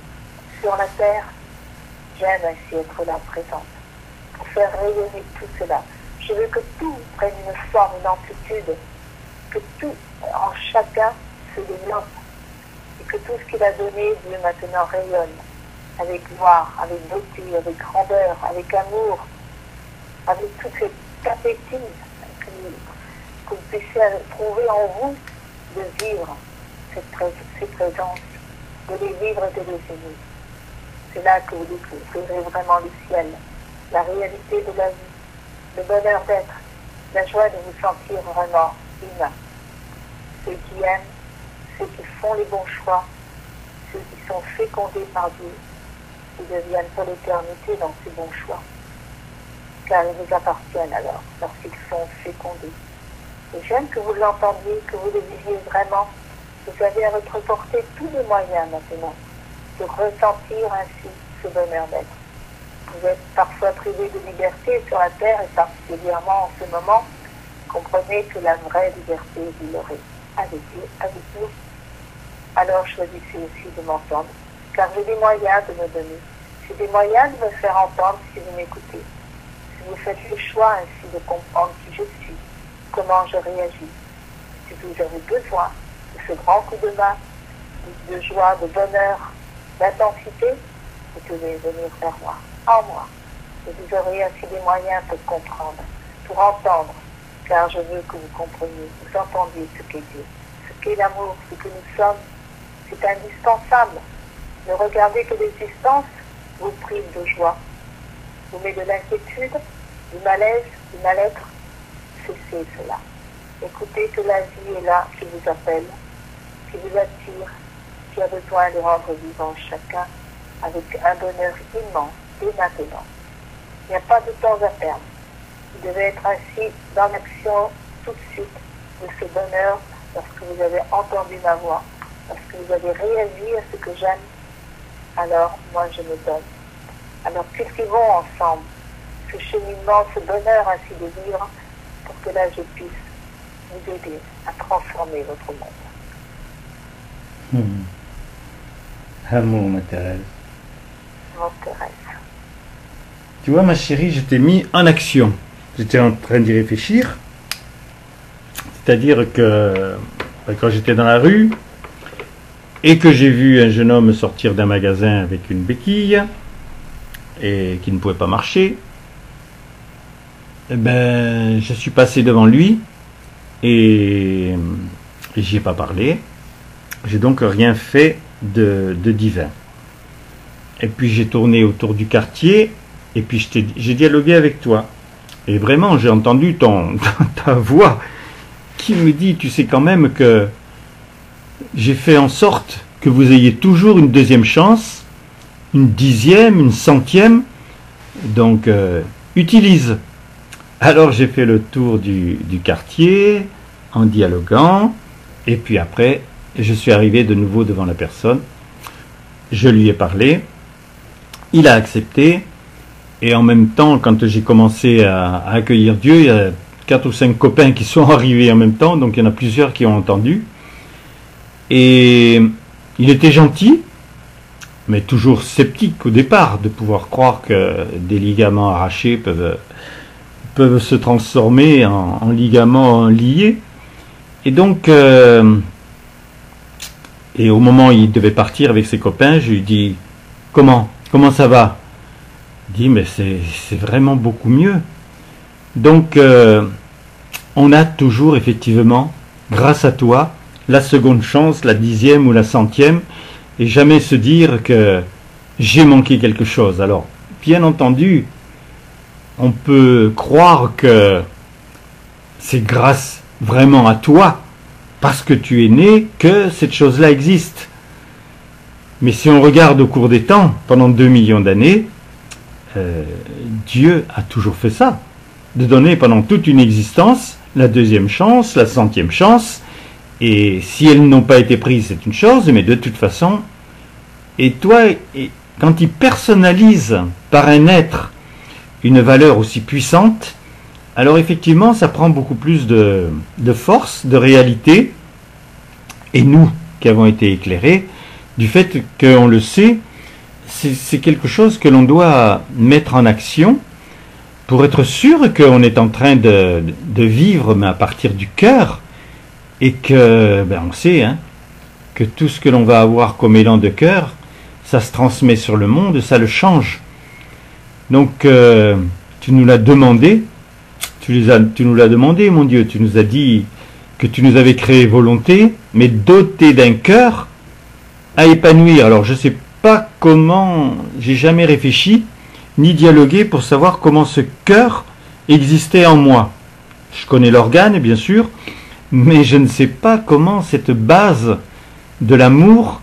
sur la terre. J'aime ainsi être là présente, pour faire rayonner tout cela. Je veux que tout prenne une forme, une amplitude, que tout en chacun se développe, et que tout ce qu'il a donné, Dieu maintenant rayonne, avec gloire, avec beauté, avec grandeur, avec amour, avec toute cette appétit que vous puissiez trouver en vous de vivre ces présences, de les vivre et de les aimer. C'est là que vous découvrirez vraiment le ciel, la réalité de la vie, le bonheur d'être, la joie de vous sentir vraiment humain. Ceux qui aiment, ceux qui font les bons choix, ceux qui sont fécondés par Dieu, qui deviennent pour l'éternité dans ces bons choix. Car ils vous appartiennent alors, lorsqu'ils sont fécondés. Et j'aime que vous l'entendiez, que vous le viviez vraiment. Vous avez à votre portée tous les moyens maintenant de ressentir ainsi ce bonheur d'être. Vous êtes parfois privé de liberté sur la terre, et particulièrement en ce moment, comprenez que la vraie liberté, vous l'aurez avec Dieu, avec nous. Alors choisissez aussi de m'entendre, car j'ai des moyens de me donner. J'ai des moyens de me faire entendre si vous m'écoutez. Si vous faites le choix ainsi de comprendre qui je suis, comment je réagis. Si vous avez besoin de ce grand coup de main, de joie, de bonheur, d'intensité, vous devez venir vers moi, en moi. Et vous aurez ainsi des moyens pour comprendre, pour entendre, car je veux que vous compreniez, vous entendiez ce qu'est Dieu, ce qu'est l'amour, ce que nous sommes. C'est indispensable. Ne regardez que l'existence vous prive de joie, vous met de l'inquiétude, du malaise, du mal-être. Cessez cela. Écoutez que la vie est là, qui vous appelle, qui vous attire, qui a besoin de rendre vivant chacun avec un bonheur immense dès maintenant. Il n'y a pas de temps à perdre. Vous devez être ainsi dans l'action tout de suite de ce bonheur lorsque vous avez entendu ma voix, lorsque vous avez réagi à ce que j'aime. Alors, moi, je me donne. Alors, cultivons ensemble ce cheminement, ce bonheur ainsi de vivre, pour que là, je puisse vous aider à transformer votre monde. Amour, ma Thérèse. Mon Thérèse. Tu vois, ma chérie, je t'ai mis en action. J'étais en train d'y réfléchir. C'est-à-dire que quand j'étais dans la rue et que j'ai vu un jeune homme sortir d'un magasin avec une béquille et qui ne pouvait pas marcher, eh ben, je suis passé devant lui et j'y ai pas parlé. J'ai donc rien fait de divin. Et puis j'ai tourné autour du quartier et puis j'ai dialogué avec toi. Et vraiment, j'ai entendu ta voix qui me dit, tu sais quand même que j'ai fait en sorte que vous ayez toujours une deuxième chance, une dixième, une centième. Donc, utilise. Alors j'ai fait le tour du quartier en dialoguant. Et puis après, je suis arrivé de nouveau devant la personne. Je lui ai parlé. Il a accepté. Et en même temps, quand j'ai commencé à accueillir Dieu, il y a 4 ou 5 copains qui sont arrivés en même temps. Donc il y en a plusieurs qui ont entendu. Et il était gentil, mais toujours sceptique au départ, de pouvoir croire que des ligaments arrachés peuvent se transformer en ligaments liés. Et donc, et au moment où il devait partir avec ses copains, je lui dis « Comment ça va ?» Il dit « Mais c'est vraiment beaucoup mieux. » Donc, on a toujours effectivement, grâce à toi, la seconde chance, la 10e ou la 100e, et jamais se dire que j'ai manqué quelque chose. Alors, bien entendu, on peut croire que c'est grâce vraiment à toi, parce que tu es né, que cette chose-là existe. Mais si on regarde au cours des temps, pendant 2 millions d'années, Dieu a toujours fait ça, de donner pendant toute une existence la 2e chance, la 100e chance, et si elles n'ont pas été prises, c'est une chose, mais de toute façon, et toi, quand il personnalise par un être une valeur aussi puissante, alors effectivement, ça prend beaucoup plus de force, de réalité, et nous, qui avons été éclairés, du fait qu'on le sait, c'est quelque chose que l'on doit mettre en action pour être sûr qu'on est en train de vivre, mais à partir du cœur, et que, on sait, que tout ce que l'on va avoir comme élan de cœur, ça se transmet sur le monde, ça le change. Donc, tu nous l'as demandé, tu nous l'as demandé, mon Dieu, tu nous as dit que tu nous avais créé volonté, mais doté d'un cœur à épanouir. Alors, je ne sais pas comment, j'ai jamais réfléchi, ni dialogué pour savoir comment ce cœur existait en moi. Je connais l'organe, bien sûr, mais je ne sais pas comment cette base de l'amour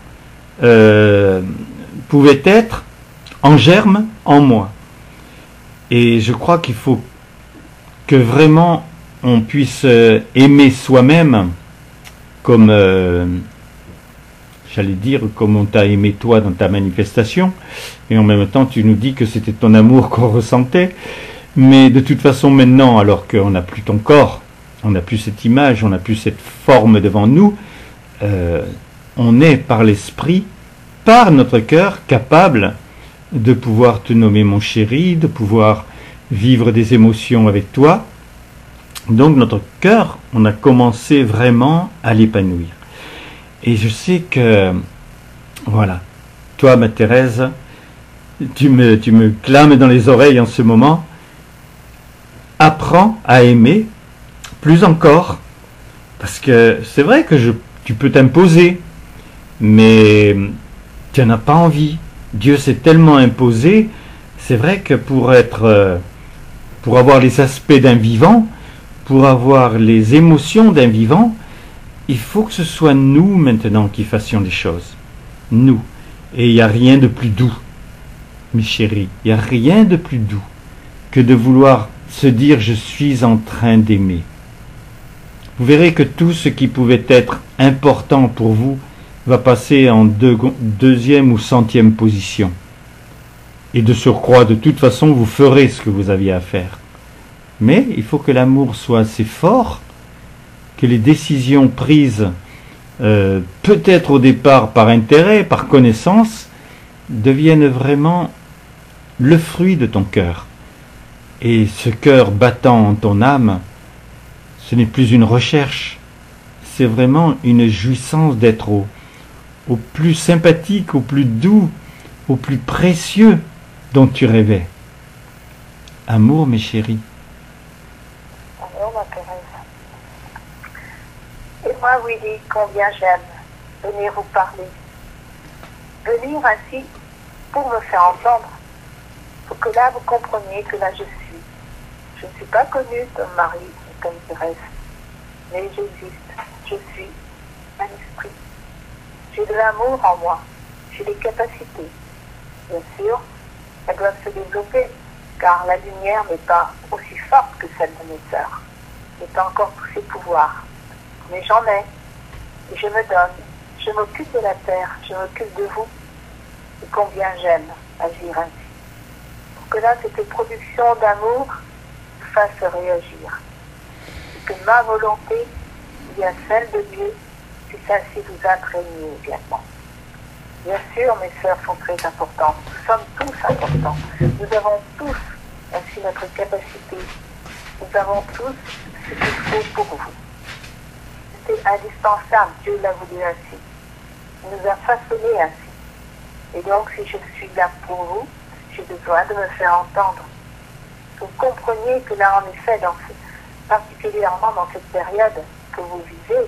pouvait être en germe en moi. Et je crois qu'il faut que vraiment on puisse aimer soi-même comme, j'allais dire, comme on t'a aimé toi dans ta manifestation, et en même temps tu nous dis que c'était ton amour qu'on ressentait, mais de toute façon maintenant, alors qu'on n'a plus ton corps, on n'a plus cette image, on n'a plus cette forme devant nous, on est par l'esprit, par notre cœur, capable de pouvoir te nommer mon chéri, de pouvoir vivre des émotions avec toi. Donc notre cœur, on a commencé vraiment à l'épanouir. Et je sais que, voilà, toi, ma Thérèse, tu me clames dans les oreilles en ce moment, apprends à aimer plus encore, parce que c'est vrai que tu peux t'imposer, mais tu n'en as pas envie. Dieu s'est tellement imposé, c'est vrai que pour avoir les aspects d'un vivant, pour avoir les émotions d'un vivant, il faut que ce soit nous maintenant qui fassions des choses. Nous. Et il n'y a rien de plus doux, mes chéris, il n'y a rien de plus doux que de vouloir se dire je suis en train d'aimer. Vous verrez que tout ce qui pouvait être important pour vous va passer en deuxième ou 100e position. Et de surcroît, de toute façon, vous ferez ce que vous aviez à faire. Mais il faut que l'amour soit assez fort, que les décisions prises, peut-être au départ par intérêt, par connaissance, deviennent vraiment le fruit de ton cœur. Et ce cœur battant en ton âme, ce n'est plus une recherche, c'est vraiment une jouissance d'être au plus sympathique, au plus doux, au plus précieux dont tu rêvais. Amour, mes chéris. Amour, ma Thérèse. Et moi, Willy, combien j'aime venir vous parler. Venir ainsi pour me faire entendre, pour que là vous compreniez que là je suis. Je ne suis pas connue comme Marie, comme Thérèse, mais j'existe, je suis un esprit. J'ai de l'amour en moi, j'ai des capacités. Bien sûr, elles doivent se développer, car la lumière n'est pas aussi forte que celle de mes sœurs, n'est pas encore tous ses pouvoirs. Mais j'en ai, et je me donne, je m'occupe de la terre, je m'occupe de vous, et combien j'aime agir ainsi. Pour que là, cette production d'amour fasse réagir. Et que ma volonté, bien celle de Dieu, puisse ainsi vous imprégner également. Bien sûr, mes sœurs sont très importantes. Nous sommes tous importants. Nous avons tous ainsi notre capacité. Nous avons tous ce qu'il faut pour vous. C'était indispensable. Dieu l'a voulu ainsi. Il nous a façonnés ainsi. Et donc, si je suis là pour vous, j'ai besoin de me faire entendre. Vous compreniez que là, en effet, particulièrement dans cette période que vous vivez,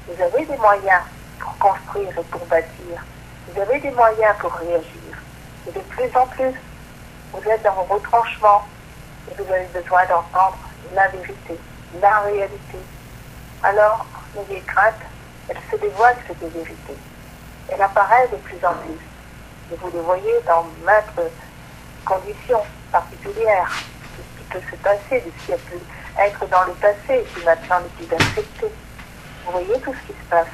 Vous avez des moyens pour construire et pour bâtir. Vous avez des moyens pour réagir. Et de plus en plus, vous êtes dans vos retranchements et vous avez besoin d'entendre la vérité, la réalité. Alors, n'ayez crainte, elle se dévoile cette vérité. Elle apparaît de plus en plus. Et vous le voyez dans maintes conditions particulières de ce qui peut se passer, de ce qui a pu être dans le passé et qui maintenant n'est plus accepté. Vous voyez tout ce qui se passe.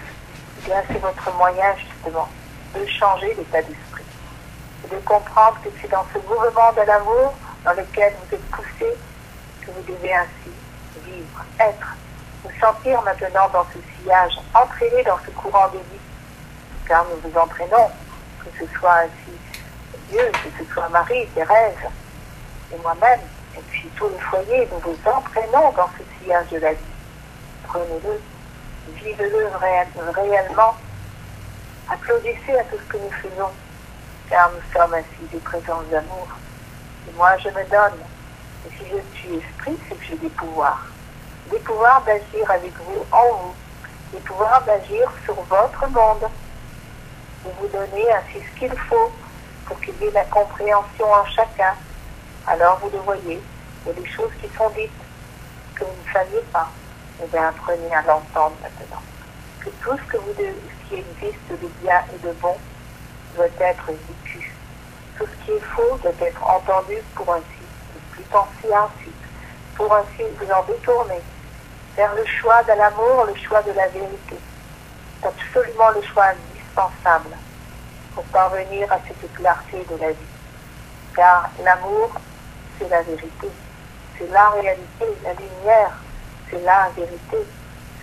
Eh bien, c'est votre moyen, justement, de changer l'état d'esprit. Et de comprendre que c'est dans ce mouvement de l'amour dans lequel vous êtes poussé que vous devez ainsi vivre, être, vous sentir maintenant dans ce sillage, entraîner dans ce courant de vie. Car nous vous entraînons, que ce soit ainsi Dieu, que ce soit Marie, Thérèse et moi-même, et puis tout le foyer, nous vous entraînons dans ce sillage de la vie. Prenez-le, vivez-le réellement, applaudissez à tout ce que nous faisons, car nous sommes ainsi des présences d'amour. Et moi je me donne, et si je suis esprit, c'est que j'ai des pouvoirs d'agir avec vous, en vous, des pouvoirs d'agir sur votre monde, de vous donner ainsi ce qu'il faut pour qu'il y ait la compréhension en chacun. Alors vous le voyez, il y a des choses qui sont dites que vous ne saviez pas. Eh bien, apprenez à l'entendre maintenant. Que tout ce qui existe de bien et de bon doit être vécu. Tout ce qui est faux doit être entendu pour ainsi ne plus penser ensuite, pour ainsi vous en détourner. Faire le choix de l'amour, le choix de la vérité. C'est absolument le choix indispensable pour parvenir à cette clarté de la vie. Car l'amour, c'est la vérité, c'est la réalité, la lumière, c'est la vérité,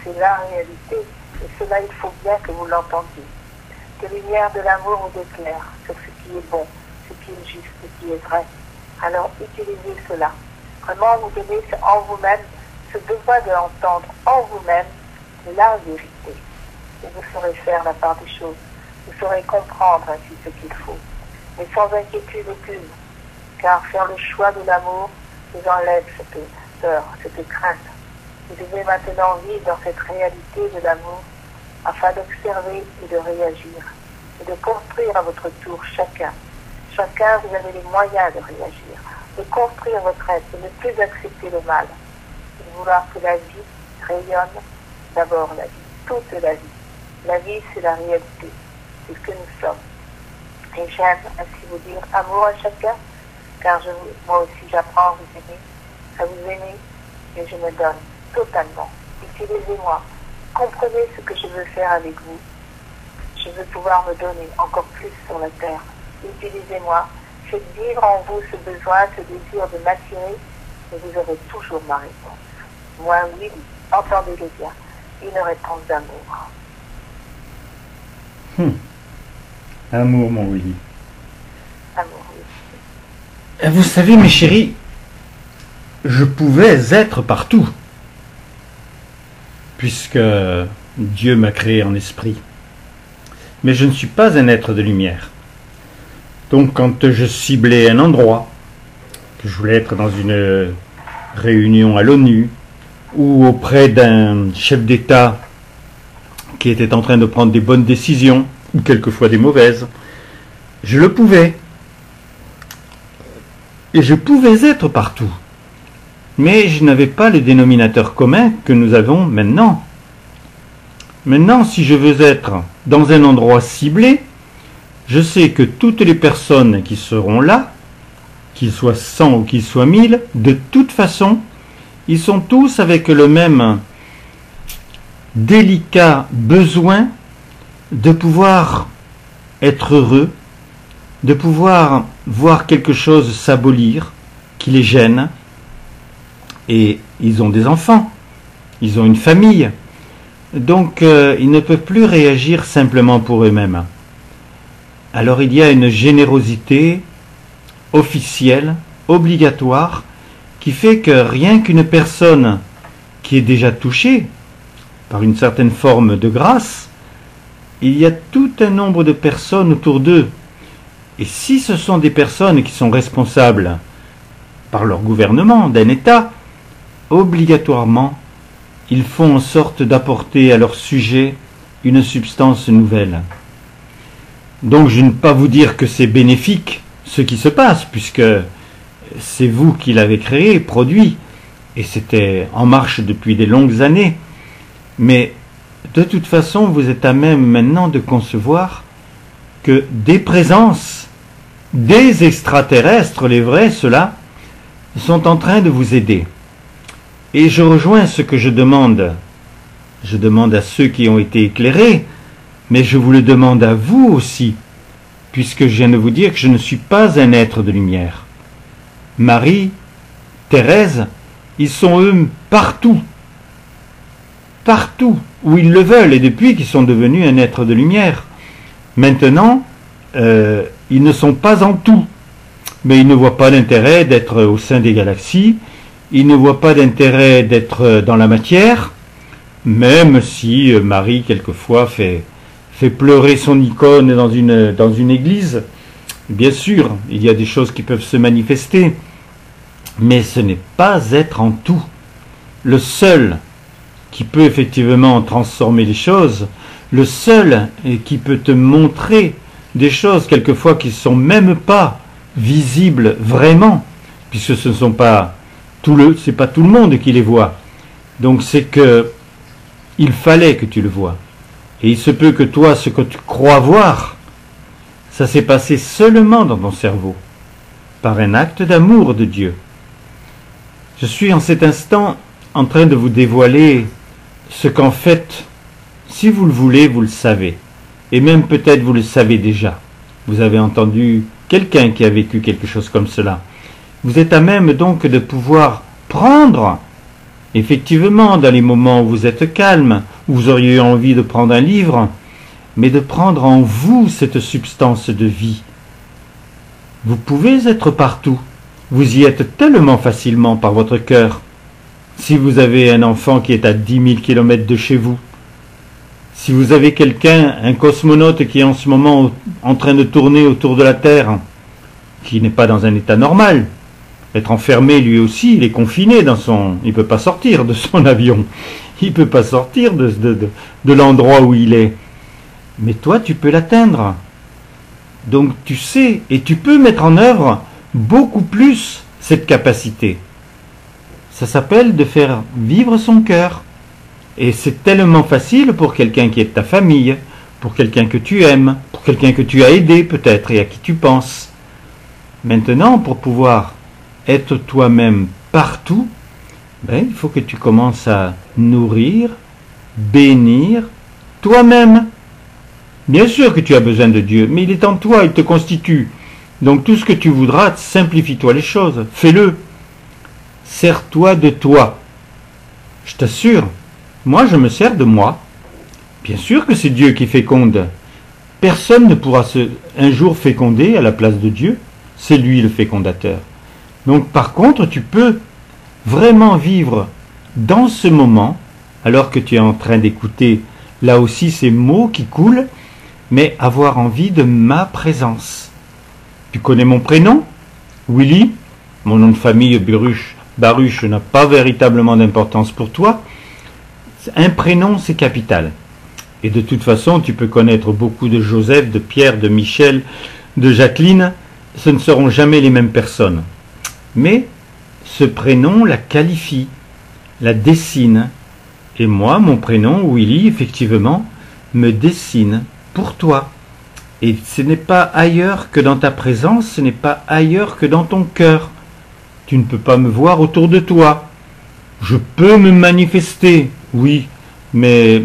c'est la réalité. Et cela, il faut bien que vous l'entendiez. Que la lumière de l'amour vous éclaire sur ce qui est bon, ce qui est juste, ce qui est vrai. Alors utilisez cela. Vraiment, vous donnez en vous-même ce besoin de l'entendre en vous-même la vérité. Et vous saurez faire la part des choses. Vous saurez comprendre ainsi ce qu'il faut. Mais sans inquiétude aucune. Car faire le choix de l'amour vous enlève cette peur, cette crainte. Vous devez maintenant vivre dans cette réalité de l'amour afin d'observer et de réagir et de construire à votre tour chacun. Chacun, vous avez les moyens de réagir, de construire votre être, de ne plus accepter le mal, de vouloir que la vie rayonne d'abord la vie, toute la vie. La vie, c'est la réalité, c'est ce que nous sommes. Et j'aime ainsi vous dire amour à chacun, car moi aussi j'apprends à vous aimer, et je me donne totalement. Utilisez-moi, comprenez ce que je veux faire avec vous. Je veux pouvoir me donner encore plus sur la terre. Utilisez-moi, faites vivre en vous ce besoin, ce désir de m'attirer, et vous aurez toujours ma réponse. Moi, oui, entendez-le bien, une réponse d'amour. Amour, mon Willy. Amour, oui. Vous savez, mes chéris, je pouvais être partout, puisque Dieu m'a créé en esprit. Mais je ne suis pas un être de lumière. Donc quand je ciblais un endroit, que je voulais être dans une réunion à l'ONU, ou auprès d'un chef d'État qui était en train de prendre des bonnes décisions, ou quelquefois des mauvaises, je le pouvais. Et je pouvais être partout. Mais je n'avais pas le dénominateur commun que nous avons maintenant. Maintenant, si je veux être dans un endroit ciblé, je sais que toutes les personnes qui seront là, qu'ils soient 100 ou qu'ils soient 1000, de toute façon, ils sont tous avec le même délicat besoin de pouvoir être heureux, de pouvoir voir quelque chose s'abolir, qui les gêne. Et ils ont des enfants, ils ont une famille. Donc ils ne peuvent plus réagir simplement pour eux-mêmes. Alors il y a une générosité officielle, obligatoire, qui fait que rien qu'une personne qui est déjà touchée par une certaine forme de grâce, il y a tout un nombre de personnes autour d'eux. Et si ce sont des personnes qui sont responsables par leur gouvernement, d'un État, obligatoirement, ils font en sorte d'apporter à leur sujet une substance nouvelle. Donc je ne peux pas vous dire que c'est bénéfique ce qui se passe, puisque c'est vous qui l'avez créé, produit, et c'était en marche depuis des longues années. Mais de toute façon, vous êtes à même maintenant de concevoir que des présences, des extraterrestres, les vrais, ceux-là, sont en train de vous aider. Et je rejoins ce que je demande. Je demande à ceux qui ont été éclairés, mais je vous le demande à vous aussi, puisque je viens de vous dire que je ne suis pas un être de lumière. Marie, Thérèse, ils sont eux partout. Partout où ils le veulent, et depuis qu'ils sont devenus un être de lumière. Maintenant, ils ne sont pas en tout, mais ils ne voient pas d'intérêt d'être au sein des galaxies, ils ne voient pas d'intérêt d'être dans la matière, même si Marie, quelquefois, fait pleurer son icône dans une église. Bien sûr, il y a des choses qui peuvent se manifester, mais ce n'est pas être en tout. Le seul qui peut effectivement transformer les choses, le seul qui peut te montrer des choses quelquefois qui ne sont même pas visibles vraiment, puisque ce ne sont pas c'est pas tout le monde qui les voit. Donc c'est que il fallait que tu le vois. Et il se peut que toi, ce que tu crois voir, ça s'est passé seulement dans ton cerveau, par un acte d'amour de Dieu. Je suis en cet instant en train de vous dévoiler ce qu'en fait, si vous le voulez, vous le savez. Et même peut-être vous le savez déjà. Vous avez entendu quelqu'un qui a vécu quelque chose comme cela. Vous êtes à même donc de pouvoir prendre, effectivement, dans les moments où vous êtes calme, où vous auriez eu envie de prendre un livre, mais de prendre en vous cette substance de vie. Vous pouvez être partout. Vous y êtes tellement facilement par votre cœur. Si vous avez un enfant qui est à 10 000 km de chez vous, si vous avez quelqu'un, un cosmonaute qui est en ce moment en train de tourner autour de la Terre, qui n'est pas dans un état normal, être enfermé lui aussi, il est confiné dans son... Il ne peut pas sortir de son avion, il ne peut pas sortir de l'endroit où il est. Mais toi, tu peux l'atteindre. Donc tu sais, et tu peux mettre en œuvre beaucoup plus cette capacité. Ça s'appelle de faire vivre son cœur. Et c'est tellement facile pour quelqu'un qui est de ta famille, pour quelqu'un que tu aimes, pour quelqu'un que tu as aidé peut-être et à qui tu penses. Maintenant, pour pouvoir être toi-même partout, il faut que tu commences à nourrir, bénir toi-même. Bien sûr que tu as besoin de Dieu, mais il est en toi, il te constitue. Donc tout ce que tu voudras, simplifie-toi les choses, fais-le. Sers-toi de toi. Je t'assure, moi je me sers de moi. Bien sûr que c'est Dieu qui féconde. Personne ne pourra un jour féconder à la place de Dieu. C'est lui le fécondateur. Donc par contre, tu peux vraiment vivre dans ce moment, alors que tu es en train d'écouter là aussi ces mots qui coulent, mais avoir envie de ma présence. Tu connais mon prénom? Willy. Mon nom de famille, Baruch, n'a pas véritablement d'importance pour toi. Un prénom, c'est capital. Et de toute façon, tu peux connaître beaucoup de Joseph, de Pierre, de Michel, de Jacqueline. Ce ne seront jamais les mêmes personnes. Mais ce prénom la qualifie, la dessine. Et moi, mon prénom, Willy, effectivement, me dessine pour toi. Et ce n'est pas ailleurs que dans ta présence, ce n'est pas ailleurs que dans ton cœur. Tu ne peux pas me voir autour de toi. Je peux me manifester, oui, mais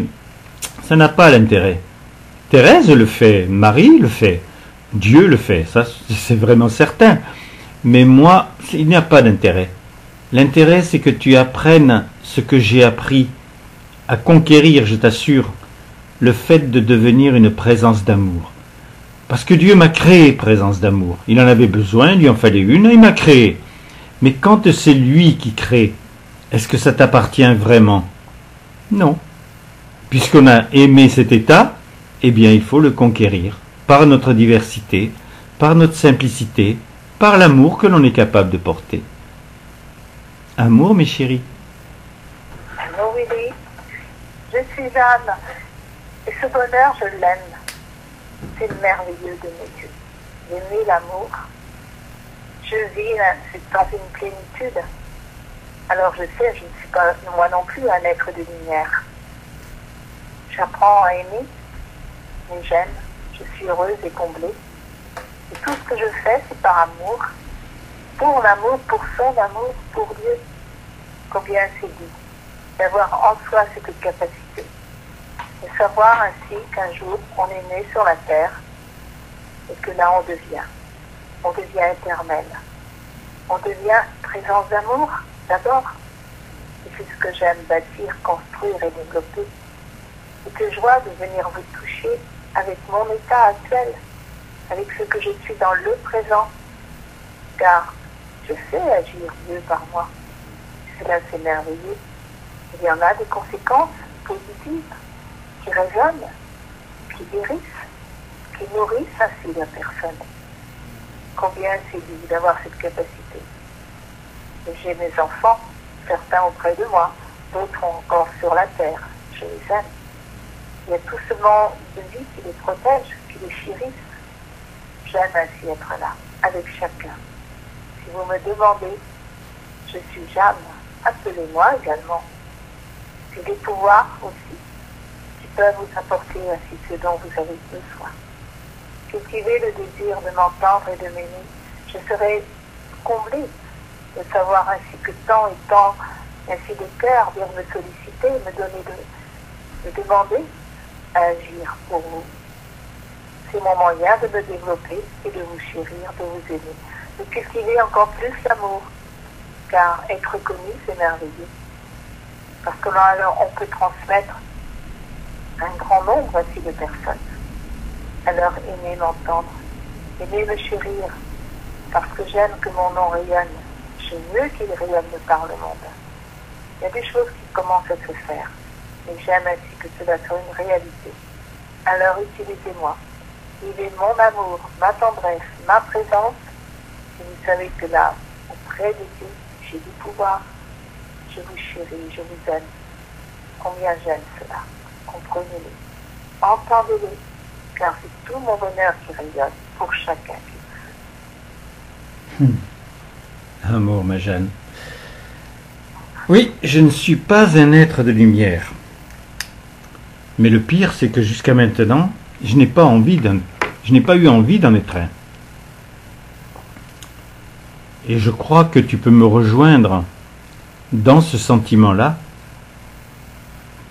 ça n'a pas l'intérêt. Thérèse le fait, Marie le fait, Dieu le fait, ça c'est vraiment certain. Mais moi, il n'y a pas d'intérêt. L'intérêt, c'est que tu apprennes ce que j'ai appris, à conquérir, je t'assure, le fait de devenir une présence d'amour. Parce que Dieu m'a créé présence d'amour. Il en avait besoin, il lui en fallait une, et il m'a créé. Mais quand c'est lui qui crée, est-ce que ça t'appartient vraiment? Non. Puisqu'on a aimé cet état, eh bien il faut le conquérir par notre diversité, par notre simplicité, par l'amour que l'on est capable de porter. Amour, mes chéris. Oh Willy, je suis Jeanne. Et ce bonheur, je l'aime. C'est merveilleux d'aimer Dieu, d'aimer l'amour. Je vis dans une plénitude. Alors je sais, je ne suis pas moi non plus un être de lumière. J'apprends à aimer, mais j'aime, je suis heureuse et comblée. Et tout ce que je fais, c'est par amour. Pour l'amour, pour son amour, pour Dieu. Combien c'est dit d'avoir en soi cette capacité. De savoir ainsi qu'un jour, on est né sur la terre et que là, on devient éternel. On devient présence d'amour, d'abord. Et c'est ce que j'aime bâtir, construire et développer. Et que joie de venir vous toucher avec mon état actuel, avec ce que je suis dans le présent. Car je sais agir Dieu par moi. Cela, c'est merveilleux. Il y en a des conséquences positives qui résonnent, qui guérissent, qui nourrissent ainsi la personne. Combien c'est dit d'avoir cette capacité. Et j'ai mes enfants, certains auprès de moi, d'autres encore sur la terre. Je les aime. Il y a tout ce monde de vie qui les protège, qui les chérisse. J'aime ainsi être là, avec chacun. Si vous me demandez, je suis Jeanne. Appelez-moi également. J'ai des pouvoirs aussi qui peuvent vous apporter ainsi ce dont vous avez besoin. Cultivez le désir de m'entendre et de m'aimer. Je serai comblée de savoir ainsi que tant et tant, ainsi de cœur viennent me solliciter, me donner me demander à agir pour vous. C'est mon moyen de me développer et de vous chérir, de vous aimer, de cultiver encore plus l'amour. Car être connu, c'est merveilleux. Parce que là, alors, on peut transmettre un grand nombre ainsi de personnes. Alors, aimez m'entendre, aimez me chérir, parce que j'aime que mon nom rayonne. Je veux qu'il rayonne par le monde. Il y a des choses qui commencent à se faire, et j'aime ainsi que cela soit une réalité. Alors, utilisez-moi. Vivez mon amour, ma tendresse, ma présence, et vous savez que là, auprès de Dieu, j'ai du pouvoir. Je vous chéris, je vous aime. Combien j'aime cela. Comprenez-le. Entendez-le. Car c'est tout mon bonheur qui rayonne pour chacun. Amour, ma Jeanne. Oui, je ne suis pas un être de lumière. Mais le pire, c'est que jusqu'à maintenant, je n'ai pas eu envie d'en être un. Et je crois que tu peux me rejoindre dans ce sentiment-là.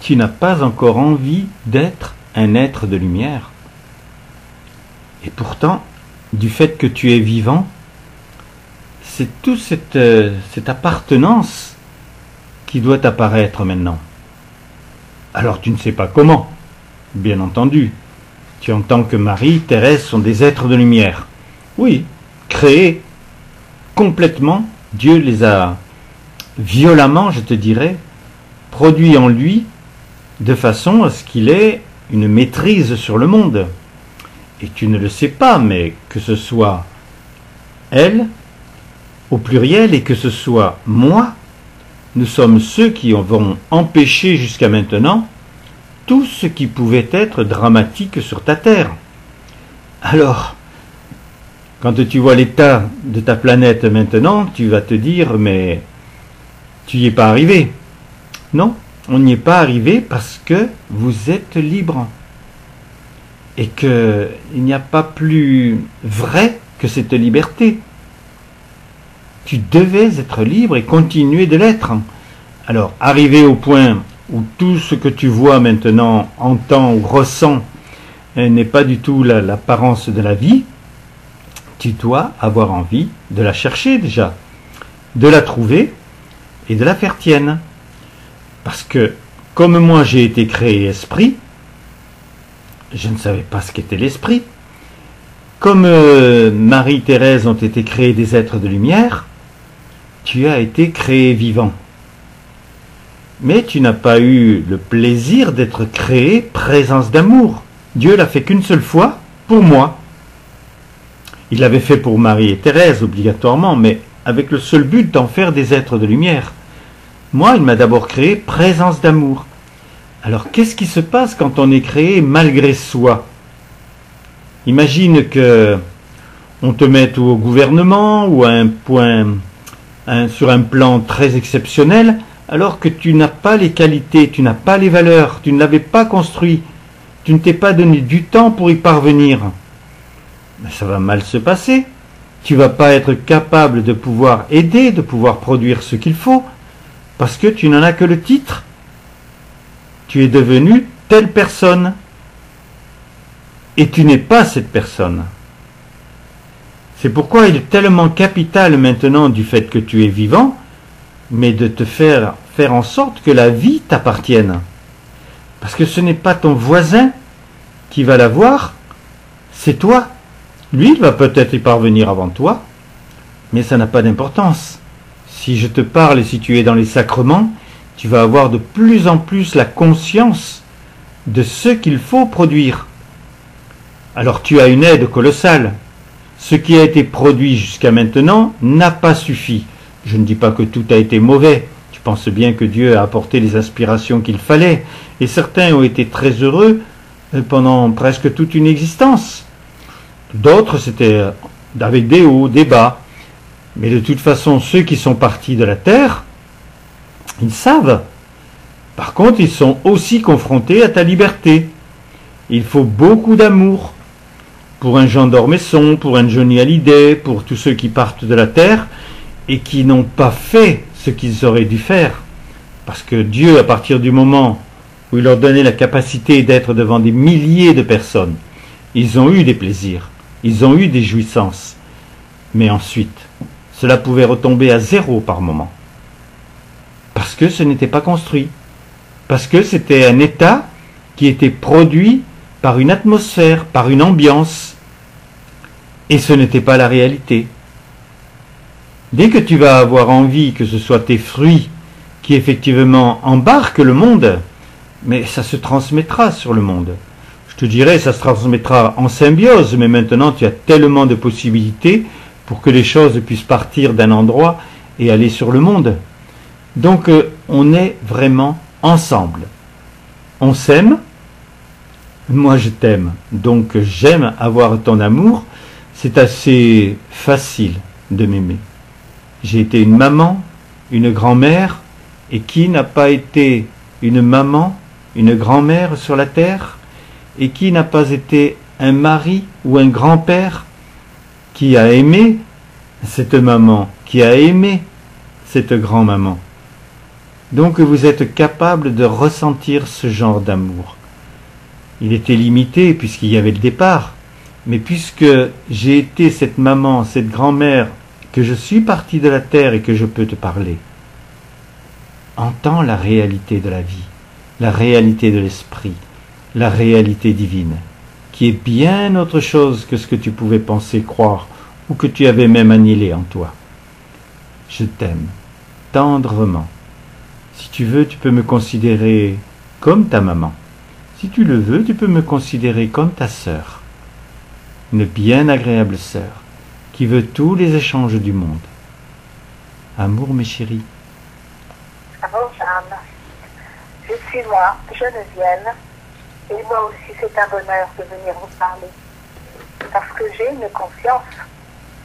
Tu n'as pas encore envie d'être un être de lumière. Et pourtant, du fait que tu es vivant, c'est toute cette appartenance qui doit apparaître maintenant. Alors tu ne sais pas comment, bien entendu. Tu entends que Marie, Thérèse sont des êtres de lumière. Oui, créés complètement, Dieu les a violemment, je te dirais, produits en lui de façon à ce qu'il ait une maîtrise sur le monde. Et tu ne le sais pas, mais que ce soit elle, au pluriel, et que ce soit moi, nous sommes ceux qui avons empêché jusqu'à maintenant tout ce qui pouvait être dramatique sur ta terre. Alors, quand tu vois l'état de ta planète maintenant, tu vas te dire, mais tu n'y es pas arrivé. Non, on n'y est pas arrivé parce que vous êtes libre. Et qu'il n'y a pas plus vrai que cette liberté. Tu devais être libre et continuer de l'être. Alors, arrivé au point où tout ce que tu vois maintenant, entends ou ressens, n'est pas du tout l'apparence de la vie, tu dois avoir envie de la chercher déjà, de la trouver et de la faire tienne. Parce que, comme moi j'ai été créé esprit, je ne savais pas ce qu'était l'esprit. Comme Marie-Thérèse ont été créés des êtres de lumière, tu as été créé vivant. Mais tu n'as pas eu le plaisir d'être créé présence d'amour. Dieu l'a fait qu'une seule fois, pour moi. Il l'avait fait pour Marie et Thérèse, obligatoirement, mais avec le seul but d'en faire des êtres de lumière. Moi, il m'a d'abord créé présence d'amour. Alors, qu'est-ce qui se passe quand on est créé malgré soi? Imagine que on te mette au gouvernement ou à un point, sur un plan très exceptionnel, alors que tu n'as pas les qualités, tu n'as pas les valeurs, tu ne l'avais pas construit, tu ne t'es pas donné du temps pour y parvenir. Ça va mal se passer. Tu vas pas être capable de pouvoir aider, de pouvoir produire ce qu'il faut, parce que tu n'en as que le titre. Tu es devenu telle personne. Et tu n'es pas cette personne. C'est pourquoi il est tellement capital maintenant du fait que tu es vivant, mais de te faire en sorte que la vie t'appartienne. Parce que ce n'est pas ton voisin qui va l'avoir, c'est toi. Lui, il va peut-être y parvenir avant toi, mais ça n'a pas d'importance. Si je te parle et si tu es dans les sacrements, tu vas avoir de plus en plus la conscience de ce qu'il faut produire. Alors tu as une aide colossale. Ce qui a été produit jusqu'à maintenant n'a pas suffi. Je ne dis pas que tout a été mauvais. Tu penses bien que Dieu a apporté les inspirations qu'il fallait. Et certains ont été très heureux pendant presque toute une existence. D'autres, c'était avec des hauts, des bas. Mais de toute façon, ceux qui sont partis de la terre, ils savent. Par contre, ils sont aussi confrontés à ta liberté. Il faut beaucoup d'amour. Pour un Jean d'Ormesson, pour un Johnny Hallyday, pour tous ceux qui partent de la terre et qui n'ont pas fait ce qu'ils auraient dû faire. Parce que Dieu, à partir du moment où il leur donnait la capacité d'être devant des milliers de personnes, ils ont eu des plaisirs, ils ont eu des jouissances. Mais ensuite, cela pouvait retomber à zéro par moment. Parce que ce n'était pas construit. Parce que c'était un état qui était produit par une atmosphère, par une ambiance, et ce n'était pas la réalité. Dès que tu vas avoir envie que ce soit tes fruits qui effectivement embarquent le monde, mais ça se transmettra sur le monde. Je te dirais, ça se transmettra en symbiose, mais maintenant tu as tellement de possibilités pour que les choses puissent partir d'un endroit et aller sur le monde. Donc on est vraiment ensemble. On s'aime. Moi je t'aime, donc j'aime avoir ton amour, c'est assez facile de m'aimer. J'ai été une maman, une grand-mère, et qui n'a pas été une maman, une grand-mère sur la terre, et qui n'a pas été un mari ou un grand-père qui a aimé cette maman, qui a aimé cette grand-maman. Donc vous êtes capable de ressentir ce genre d'amour. Il était limité puisqu'il y avait le départ. Mais puisque j'ai été cette maman, cette grand-mère, que je suis parti de la terre et que je peux te parler, entends la réalité de la vie, la réalité de l'esprit, la réalité divine, qui est bien autre chose que ce que tu pouvais penser, croire, ou que tu avais même annihilé en toi. Je t'aime, tendrement. Si tu veux, tu peux me considérer comme ta maman. Si tu le veux, tu peux me considérer comme ta sœur, une bien agréable sœur, qui veut tous les échanges du monde. Amour, mes chéris. Amour, Jeanne. Je suis moi, Geneviève, et moi aussi c'est un bonheur de venir vous parler. Parce que j'ai une conscience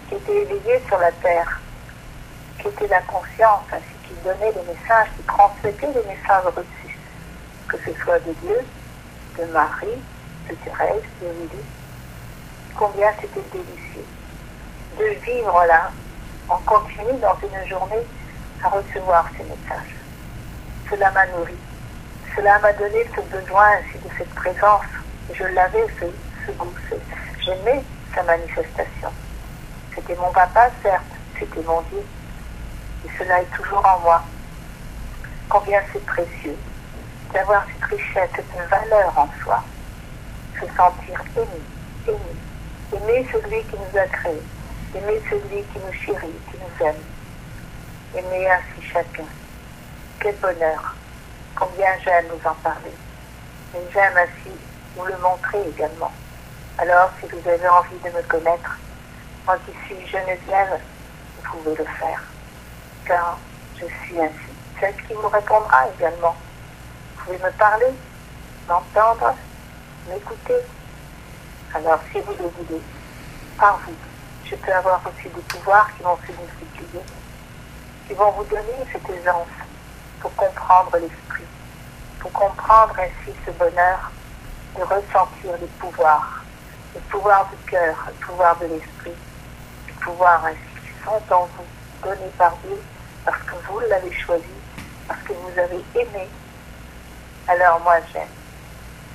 qui était éveillée sur la terre, qui était la conscience, ainsi qui donnait les messages, qui transmettait les messages reçus, que ce soit de Dieu, de Marie, de Thérèse, de Lily. Combien c'était délicieux de vivre là, en continu dans une journée, à recevoir ces messages. Cela m'a nourri. Cela m'a donné ce besoin ainsi de cette présence. Je l'avais, ce goût. J'aimais sa manifestation. C'était mon papa, certes, c'était mon Dieu. Et cela est toujours en moi. Combien c'est précieux d'avoir cette richesse, cette valeur en soi. Se sentir aimé, aimer celui qui nous a créés, aimer celui qui nous chérit, qui nous aime. Aimer ainsi chacun. Quel bonheur. Combien j'aime vous en parler. Et j'aime ainsi vous le montrer également. Alors, si vous avez envie de me connaître, moi qui suis Geneviève, vous pouvez le faire. Car je suis ainsi. C'est ce qui vous répondra également. Vous pouvez me parler, m'entendre, m'écouter. Alors, si vous le voulez, par vous, je peux avoir aussi des pouvoirs qui vont se multiplier, qui vont vous donner cette aisance pour comprendre l'esprit, pour comprendre ainsi ce bonheur de ressentir le pouvoir du cœur, le pouvoir de l'esprit, le pouvoir ainsi qui sont en vous, donnés par Dieu, parce que vous l'avez choisi, parce que vous avez aimé. Alors moi j'aime,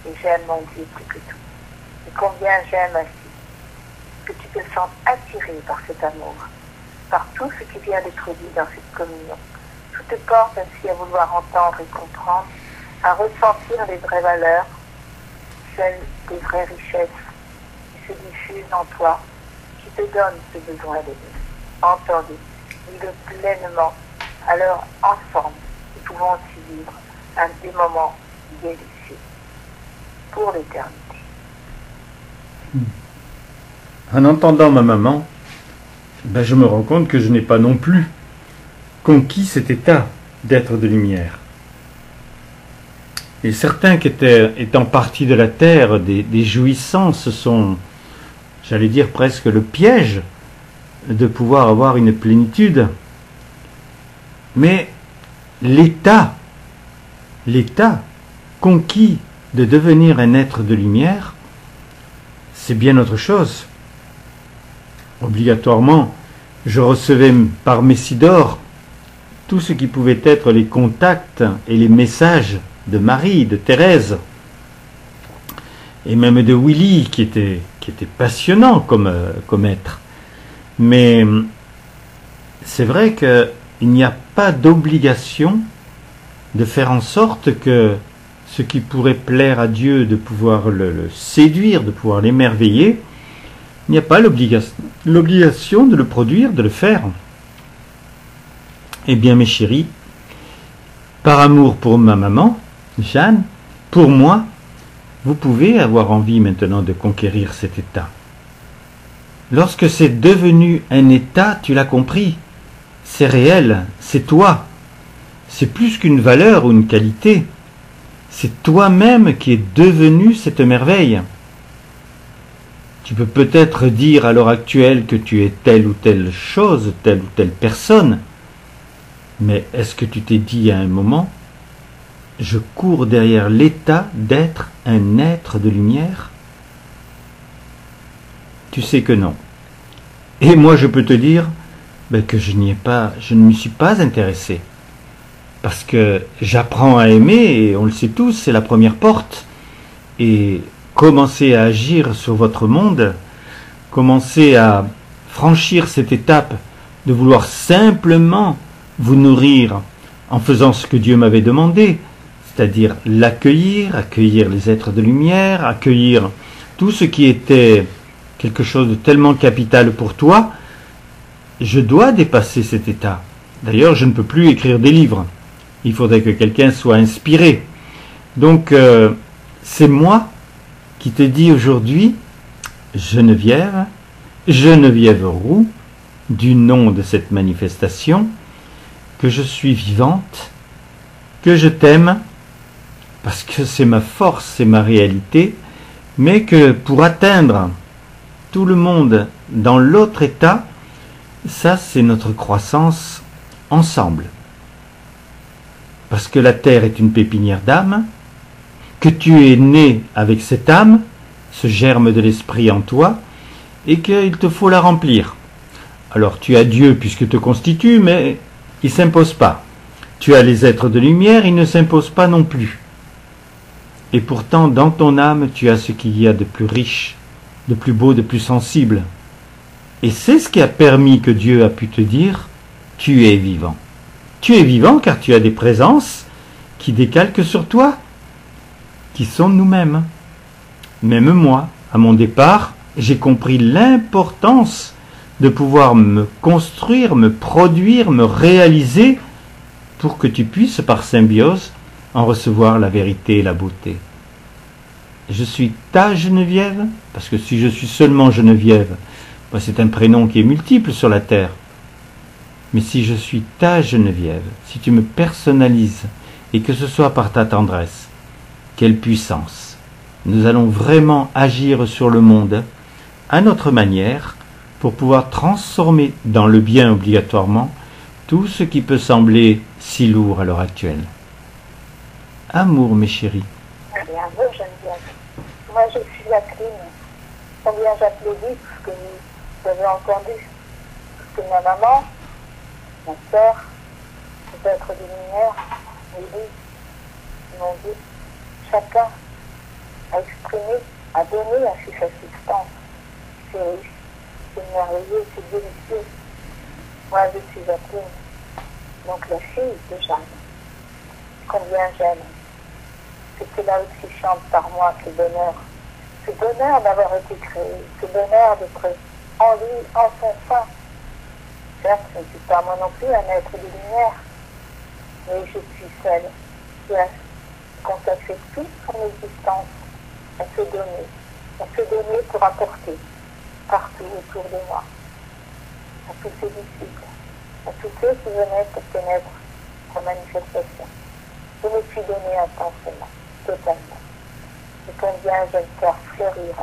et j'aime mon Dieu plus que tout. Et combien j'aime ainsi, que tu te sens attiré par cet amour, par tout ce qui vient d'être dit dans cette communion. Tout te porte ainsi à vouloir entendre et comprendre, à ressentir les vraies valeurs, celles des vraies richesses qui se diffusent en toi, qui te donnent ce besoin d'aimer. Entendu, vis-le pleinement. Alors ensemble, nous pouvons aussi vivre des moments délicieux pour l'éternité. En entendant ma maman, je me rends compte que je n'ai pas non plus conquis cet état d'être de lumière. Et certains qui étant partis de la terre, des jouissances sont, j'allais dire presque le piège de pouvoir avoir une plénitude. Mais l'état conquis de devenir un être de lumière, c'est bien autre chose. Obligatoirement, je recevais par Messidor tout ce qui pouvait être les contacts et les messages de Marie, de Thérèse, et même de Willy, qui était passionnant comme être. Mais c'est vrai qu'il n'y a pas d'obligation de faire en sorte que ce qui pourrait plaire à Dieu, de pouvoir le séduire, de pouvoir l'émerveiller, il n'y a pas l'obligation de le produire, de le faire. Eh bien, mes chéris, par amour pour ma maman, Jeanne, pour moi, vous pouvez avoir envie maintenant de conquérir cet état. Lorsque c'est devenu un état, tu l'as compris, c'est réel, c'est toi. C'est plus qu'une valeur ou une qualité. C'est toi-même qui es devenu cette merveille. Tu peux peut-être dire à l'heure actuelle que tu es telle ou telle chose, telle ou telle personne, mais est-ce que tu t'es dit à un moment, je cours derrière l'état d'être un être de lumière? Tu sais que non. Et moi je peux te dire que je ne m'y suis pas intéressé. Parce que j'apprends à aimer, et on le sait tous, c'est la première porte. Et commencez à agir sur votre monde, commencez à franchir cette étape de vouloir simplement vous nourrir en faisant ce que Dieu m'avait demandé, c'est-à-dire l'accueillir, accueillir les êtres de lumière, accueillir tout ce qui était quelque chose de tellement capital pour toi. Je dois dépasser cet état. D'ailleurs, je ne peux plus écrire des livres. Il faudrait que quelqu'un soit inspiré. Donc, c'est moi qui te dis aujourd'hui, Geneviève Roux, du nom de cette manifestation, que je suis vivante, que je t'aime, parce que c'est ma force, c'est ma réalité, mais que pour atteindre tout le monde dans l'autre état, ça c'est notre croissance ensemble. Parce que la terre est une pépinière d'âme, que tu es né avec cette âme, ce germe de l'esprit en toi, et qu'il te faut la remplir. Alors tu as Dieu puisque te constitue, mais il ne s'impose pas. Tu as les êtres de lumière, il ne s'impose pas non plus. Et pourtant, dans ton âme, tu as ce qu'il y a de plus riche, de plus beau, de plus sensible. Et c'est ce qui a permis que Dieu a pu te dire, tu es vivant. Tu es vivant car tu as des présences qui décalquent sur toi, qui sont nous-mêmes. Même moi, à mon départ, j'ai compris l'importance de pouvoir me construire, me produire, me réaliser pour que tu puisses, par symbiose, en recevoir la vérité et la beauté. Je suis ta Geneviève, parce que si je suis seulement Geneviève, c'est un prénom qui est multiple sur la terre. Mais si je suis ta Geneviève, si tu me personnalises, et que ce soit par ta tendresse, quelle puissance! Nous allons vraiment agir sur le monde à notre manière pour pouvoir transformer dans le bien obligatoirement tout ce qui peut sembler si lourd à l'heure actuelle. Amour, mes chéris. Et amour, Geneviève. Moi, je suis Jacqueline. Combien j'applaudis tout ce que vous avez entendu. Tout ce que ma maman, ma soeur, les êtres de lumière, Lily, m'ont dit. Chacun a exprimé, a donné à ses assistances. C'est riche, c'est merveilleux, c'est délicieux. Moi, je suis Jacqueline, donc la fille de Jeanne. Combien j'aime. C'est cela aussi chante par moi, ce bonheur. Ce bonheur d'avoir été créé, ce bonheur d'être en lui, en son sein. Certes, je ne suis pas moi non plus un être de lumière, mais je suis celle qui a consacré toute son existence à se donner pour apporter partout autour de moi, à tous ses disciples, à tous ceux qui venaient pour connaître sa manifestation. Je me suis donné intensément, totalement. Et combien j'aime faire fleurir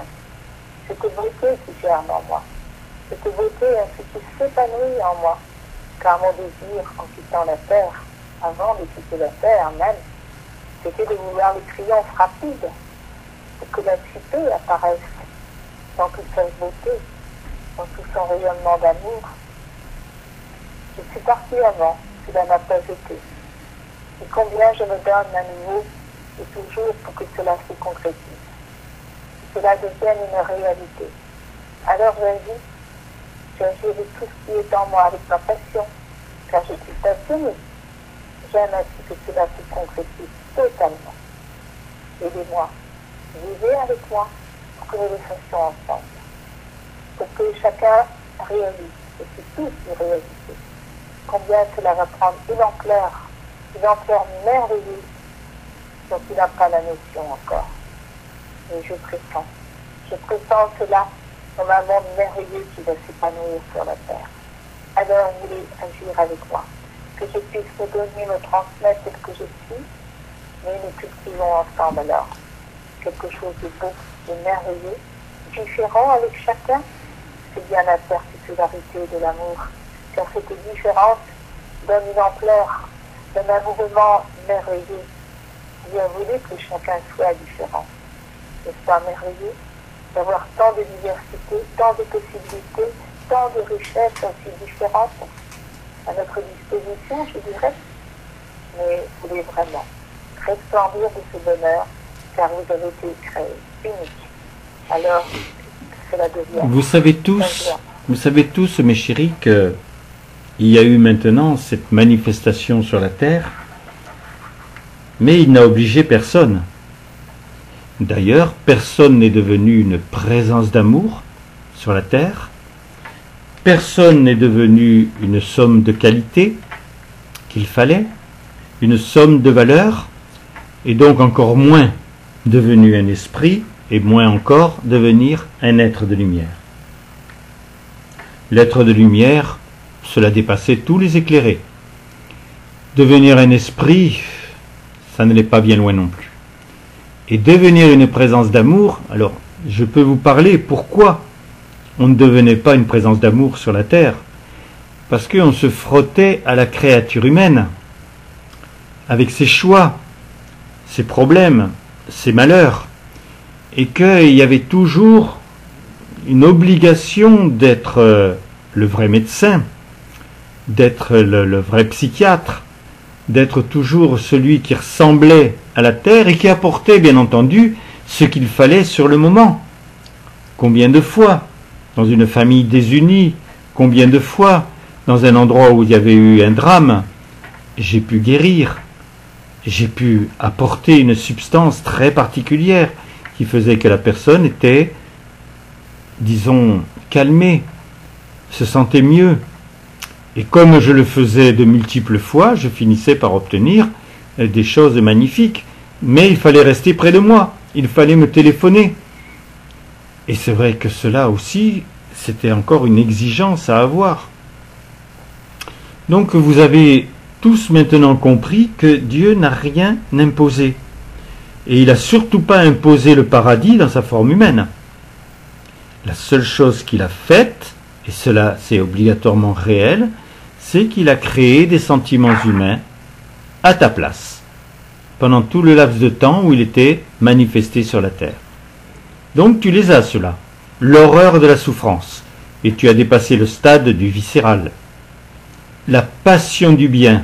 cette beauté qui germe en moi, cette beauté ainsi qui s'épanouit en moi, car mon désir en quittant la terre, avant de quitter la terre même, c'était de vouloir le triomphe rapide, pour que la cité apparaisse dans toute sa beauté, dans tout son rayonnement d'amour. Je suis partie avant, cela n'a pas été. Et combien je me donne à nouveau et toujours pour que cela se concrétise, que cela devienne une réalité. Alors j'agirai tout ce qui est en moi avec ma passion, car je suis passionnée. J'aime ainsi que cela se concrétise totalement. Aidez-moi, vivez avec moi pour que nous le fassions ensemble, pour que chacun réalise, et que tous nous réalisons, combien cela va prendre une ampleur merveilleuse dont il n'a pas la notion encore. Et je pressens cela comme un monde merveilleux qui va s'épanouir sur la terre. Alors vous voulez agir avec moi, que je puisse me donner, me transmettre ce que je suis, mais nous cultivons ensemble alors quelque chose de beau, de merveilleux, différent avec chacun. C'est bien la particularité de l'amour, car cette différence donne une ampleur, donne un mouvement merveilleux. Bien voulu que chacun soit différent. N'est-ce pas merveilleux d'avoir tant de diversité, tant de possibilités, tant de richesses aussi différentes à notre disposition, je dirais. Mais vous voulez vraiment resplendir de ce bonheur, car vous avez été créés uniques. Alors, cela devient. Vous savez tous, mes chéris, qu'il y a eu maintenant cette manifestation sur la terre, mais il n'a obligé personne. D'ailleurs, personne n'est devenu une présence d'amour sur la terre. Personne n'est devenu une somme de qualité qu'il fallait, une somme de valeur, et donc encore moins devenu un esprit, et moins encore devenir un être de lumière. L'être de lumière, cela dépassait tous les éclairés. Devenir un esprit, ça ne l'est pas bien loin non plus. Et devenir une présence d'amour, alors je peux vous parler pourquoi on ne devenait pas une présence d'amour sur la terre. Parce qu'on se frottait à la créature humaine, avec ses choix, ses problèmes, ses malheurs, et qu'il y avait toujours une obligation d'être le vrai médecin, d'être le vrai psychiatre, d'être toujours celui qui ressemblait à la terre et qui apportait bien entendu ce qu'il fallait sur le moment. Combien de fois, dans une famille désunie, combien de fois, dans un endroit où il y avait eu un drame, j'ai pu guérir, j'ai pu apporter une substance très particulière qui faisait que la personne était, disons, calmée, se sentait mieux. Et comme je le faisais de multiples fois, je finissais par obtenir des choses magnifiques. Mais il fallait rester près de moi, il fallait me téléphoner. Et c'est vrai que cela aussi, c'était encore une exigence à avoir. Donc vous avez tous maintenant compris que Dieu n'a rien imposé. Et il n'a surtout pas imposé le paradis dans sa forme humaine. La seule chose qu'il a faite, et cela c'est obligatoirement réel, c'est qu'il a créé des sentiments humains à ta place, pendant tout le laps de temps où il était manifesté sur la terre. Donc tu les as, ceux-là. L'horreur de la souffrance. Et tu as dépassé le stade du viscéral. La passion du bien.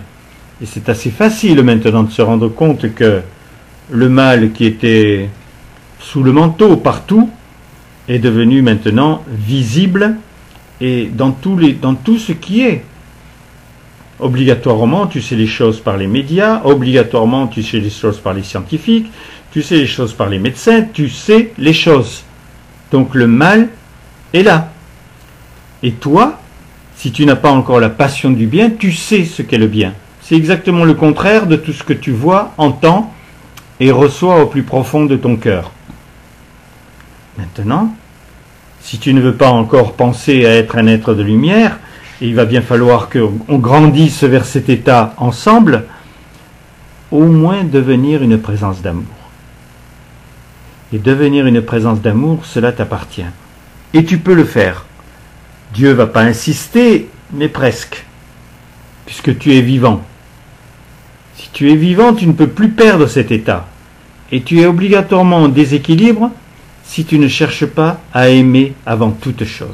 Et c'est assez facile maintenant de se rendre compte que le mal qui était sous le manteau partout est devenu maintenant visible et dans tout ce qui est. Obligatoirement, tu sais les choses par les médias, obligatoirement, tu sais les choses par les scientifiques, tu sais les choses par les médecins, tu sais les choses. Donc le mal est là. Et toi, si tu n'as pas encore la passion du bien, tu sais ce qu'est le bien. C'est exactement le contraire de tout ce que tu vois, entends et reçois au plus profond de ton cœur. Maintenant, si tu ne veux pas encore penser à être un être de lumière, il va bien falloir qu'on grandisse vers cet état ensemble, au moins devenir une présence d'amour. Et devenir une présence d'amour, cela t'appartient. Et tu peux le faire. Dieu ne va pas insister, mais presque, puisque tu es vivant. Si tu es vivant, tu ne peux plus perdre cet état. Et tu es obligatoirement en déséquilibre si tu ne cherches pas à aimer avant toute chose.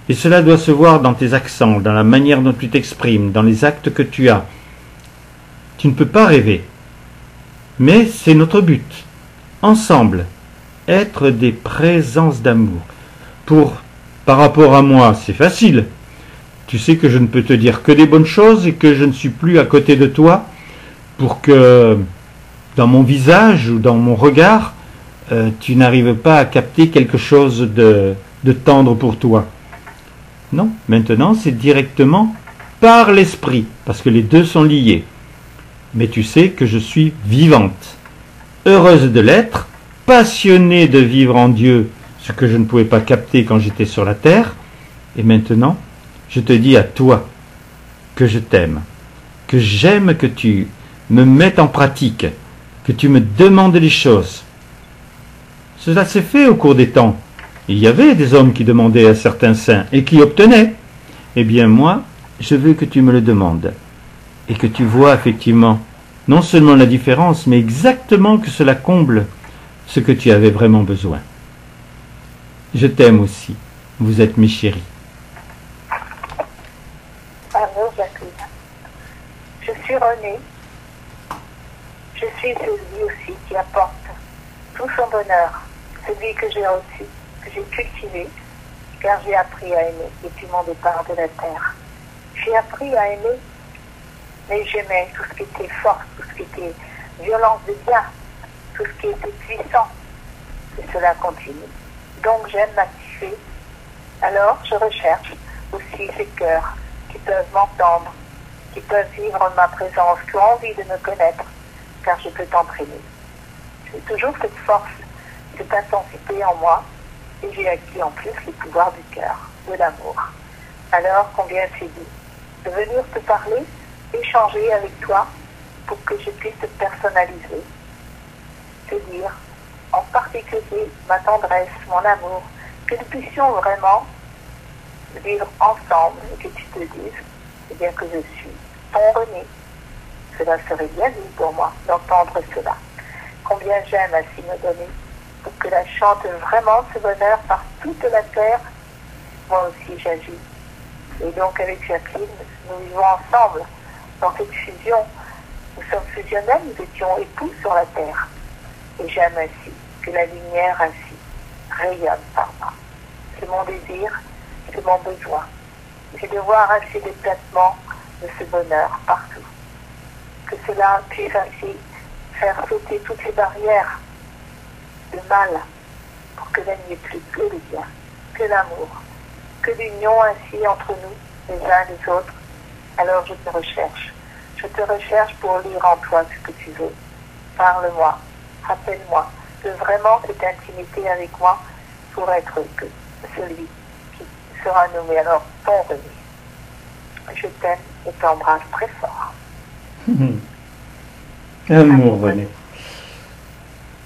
Et cela doit se voir dans tes accents, dans la manière dont tu t'exprimes, dans les actes que tu as. Tu ne peux pas rêver. Mais c'est notre but. Ensemble, être des présences d'amour. Par rapport à moi, c'est facile. Tu sais que je ne peux te dire que des bonnes choses et que je ne suis plus à côté de toi pour que dans mon visage ou dans mon regard, tu n'arrives pas à capter quelque chose de tendre pour toi. Non, maintenant c'est directement par l'esprit, parce que les deux sont liés. Mais tu sais que je suis vivante, heureuse de l'être, passionnée de vivre en Dieu, ce que je ne pouvais pas capter quand j'étais sur la terre. Et maintenant, je te dis à toi que je t'aime, que j'aime que tu me mettes en pratique, que tu me demandes les choses. Cela s'est fait au cours des temps. Il y avait des hommes qui demandaient à certains saints et qui obtenaient. Eh bien moi, je veux que tu me le demandes et que tu vois effectivement non seulement la différence, mais exactement que cela comble ce que tu avais vraiment besoin. Je t'aime aussi. Vous êtes mes chéris. Amour, Jacqueline. Je suis Renée. Je suis celui aussi qui apporte tout son bonheur, celui que j'ai reçu, que j'ai cultivé, car j'ai appris à aimer depuis mon départ de la terre. J'ai appris à aimer, mais j'aimais tout ce qui était force, tout ce qui était violence de bien, tout ce qui était puissant. Et cela continue. Donc j'aime m'activer. Alors je recherche aussi ces cœurs qui peuvent m'entendre, qui peuvent vivre ma présence, qui ont envie de me connaître, car je peux t'entraîner. J'ai toujours cette force, cette intensité en moi, et j'ai acquis en plus le pouvoir du cœur, de l'amour. Alors combien c'est doux de venir te parler, échanger avec toi, pour que je puisse te personnaliser, te dire en particulier ma tendresse, mon amour, que nous puissions vraiment vivre ensemble et que tu te dises, eh bien que je suis ton René. Cela serait bien doux pour moi d'entendre cela. Combien j'aime ainsi me donner pour que la chante vraiment ce bonheur par toute la terre. Moi aussi j'agis. Et donc avec Jacqueline, nous vivons ensemble dans cette fusion. Nous sommes fusionnels, nous étions époux sur la terre. Et j'aime ainsi que la lumière ainsi rayonne par moi. C'est mon désir, c'est mon besoin. C'est de voir ainsi l'éclatement de ce bonheur partout. Que cela puisse ainsi faire sauter toutes les barrières de mal pour que là n'y ait plus que le bien, que l'amour, que l'union ainsi entre nous, les uns et les autres. Alors je te recherche. Je te recherche pour lire en toi ce que tu veux. Parle-moi, rappelle-moi de vraiment cette intimité avec moi pour être celui qui sera nommé alors ton René. Je t'aime et t'embrasse très fort. Amour, René.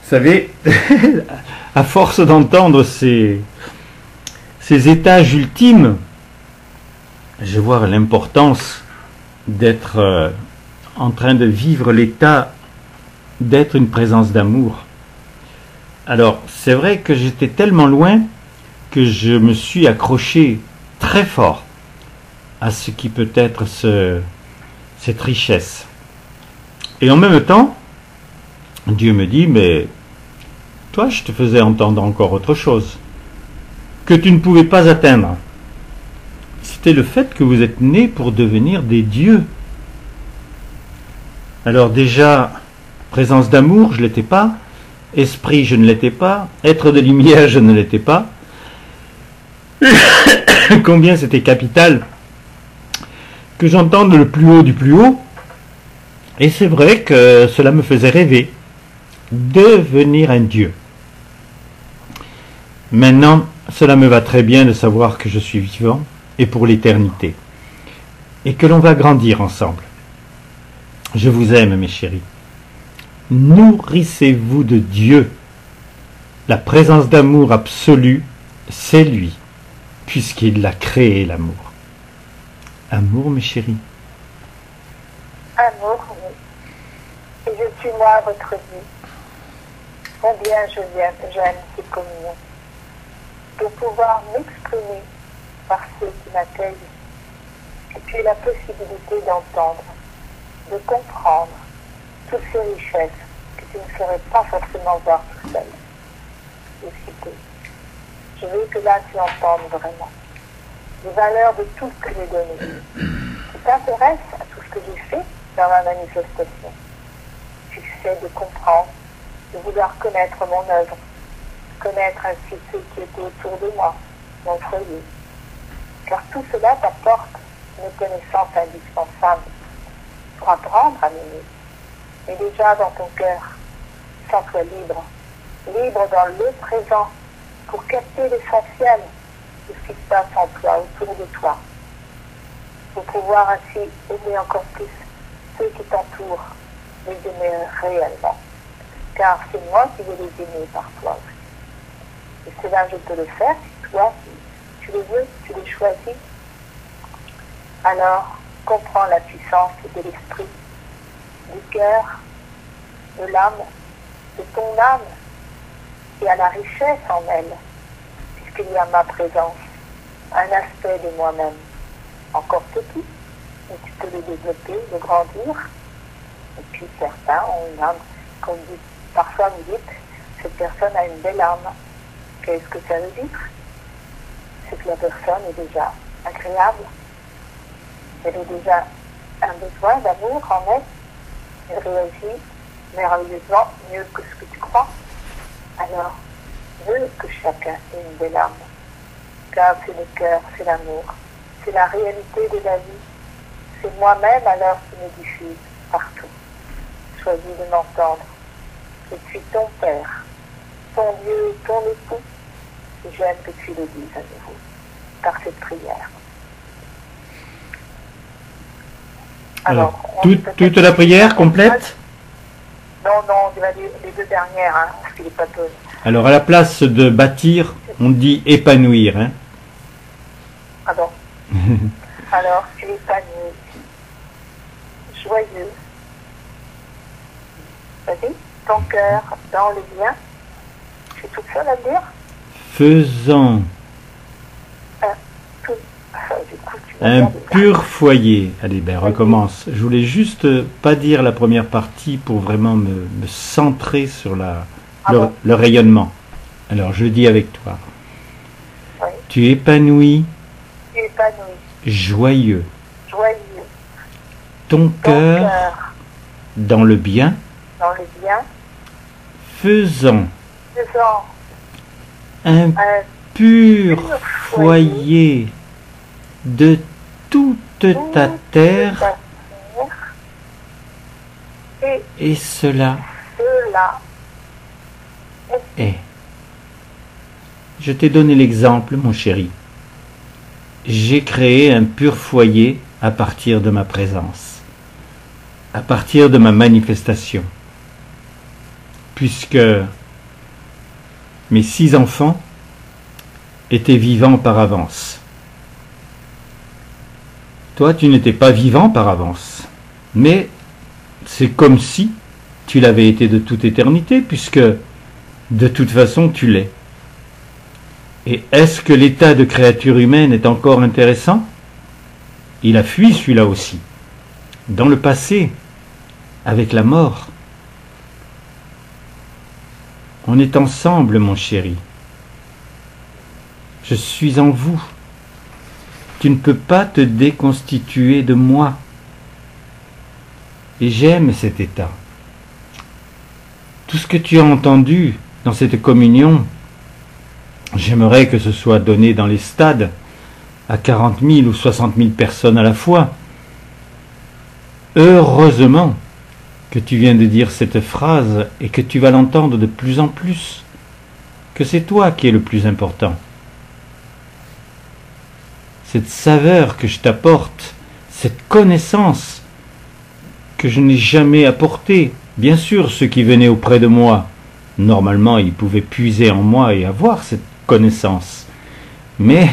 Vous savez, à force d'entendre ces étages ultimes, je vois l'importance d'être en train de vivre l'état d'être une présence d'amour. Alors, c'est vrai que j'étais tellement loin que je me suis accroché très fort à ce qui peut être cette richesse. Et en même temps, Dieu me dit, mais toi, je te faisais entendre encore autre chose, que tu ne pouvais pas atteindre. C'était le fait que vous êtes nés pour devenir des dieux. Alors déjà, présence d'amour, je ne l'étais pas. Esprit, je ne l'étais pas. Être de lumière, je ne l'étais pas. Combien c'était capital que j'entende le plus haut du plus haut. Et c'est vrai que cela me faisait rêver. Devenir un dieu. Maintenant, cela me va très bien de savoir que je suis vivant et pour l'éternité. Et que l'on va grandir ensemble. Je vous aime, mes chéris. Nourrissez-vous de Dieu. La présence d'amour absolue, c'est lui, puisqu'il a créé l'amour. Amour, mes chéris. Amour, oui. Et je suis moi, votre vie. Combien j'aime ces communions. Pour pouvoir m'exprimer par ceux qui m'accueillent. Et puis la possibilité d'entendre, de comprendre toutes ces richesses que tu ne ferais pas forcément voir tout seul. Aussi peu. Je veux que là tu entendes vraiment les valeurs de tout ce que j'ai donné. Tu t'intéresses à tout ce que j'ai fait dans ma manifestation. Tu essaies de comprendre, de vouloir connaître mon œuvre, connaître ainsi ceux qui étaient autour de moi, mon foyer. Car tout cela t'apporte une connaissance indispensable pour apprendre à m'aimer. Mais déjà dans ton cœur, sens-toi libre, libre dans le présent, pour capter l'essentiel de ce qui se passe en toi, autour de toi, pour pouvoir ainsi aimer encore plus ceux qui t'entourent, les aimer réellement. Car c'est moi qui veux les aimer par toi aussi. Et cela, je peux le faire si toi, tu le veux, tu les choisis. Alors, comprends la puissance de l'esprit, du cœur, de l'âme, de ton âme, et à la richesse en elle, puisqu'il y a ma présence, un aspect de moi-même, encore petit, mais tu peux le développer, le grandir. Et puis certains ont une âme, comme dit, parfois vous dites, cette personne a une belle âme. Qu'est-ce que ça veut dire? C'est que la personne est déjà agréable. Elle a déjà un besoin d'amour en elle. Elle réagit merveilleusement mieux que ce que tu crois. Alors, veux que chacun ait une belle âme. Car c'est le cœur, c'est l'amour, c'est la réalité de la vie. C'est moi-même alors qui me diffuse partout. Choisis de m'entendre. Je suis ton Père, ton Dieu et ton époux. Et j'aime que tu le dises à nouveau, par cette prière. Alors toute la prière complète? Non, les deux dernières, hein, parce qu'il n'est pas bonne. Alors à la place de bâtir, on dit épanouir. Hein? Ah bon. Alors, tu es épanoui, joyeux. Vas-y, ton cœur dans le bien. Je suis toute seule à le dire. Faisant un pur foyer. Allez, ben recommence. Je voulais juste pas dire la première partie pour vraiment me centrer sur le rayonnement. Alors, je dis avec toi. Oui. Tu épanouis. Tu épanouis. Joyeux. Joyeux. Ton cœur dans le bien. Dans le bien. Faisant un pur foyer de toute ta terre, et cela est. Je t'ai donné l'exemple, mon chéri. J'ai créé un pur foyer à partir de ma présence, à partir de ma manifestation, puisque mes 6 enfants étaient vivants par avance. Toi, tu n'étais pas vivant par avance, mais c'est comme si tu l'avais été de toute éternité, puisque de toute façon tu l'es. Et est-ce que l'état de créature humaine est encore intéressant? Il a fui celui-là aussi, dans le passé, avec la mort. On est ensemble, mon chéri. Je suis en vous. Tu ne peux pas te déconstituer de moi. Et j'aime cet état. Tout ce que tu as entendu dans cette communion, j'aimerais que ce soit donné dans les stades à 40 000 ou 60 000 personnes à la fois. Heureusement que tu viens de dire cette phrase et que tu vas l'entendre de plus en plus, que c'est toi qui es le plus important. Cette saveur que je t'apporte, cette connaissance que je n'ai jamais apportée. Bien sûr, ceux qui venaient auprès de moi, normalement, ils pouvaient puiser en moi et avoir cette connaissance. Mais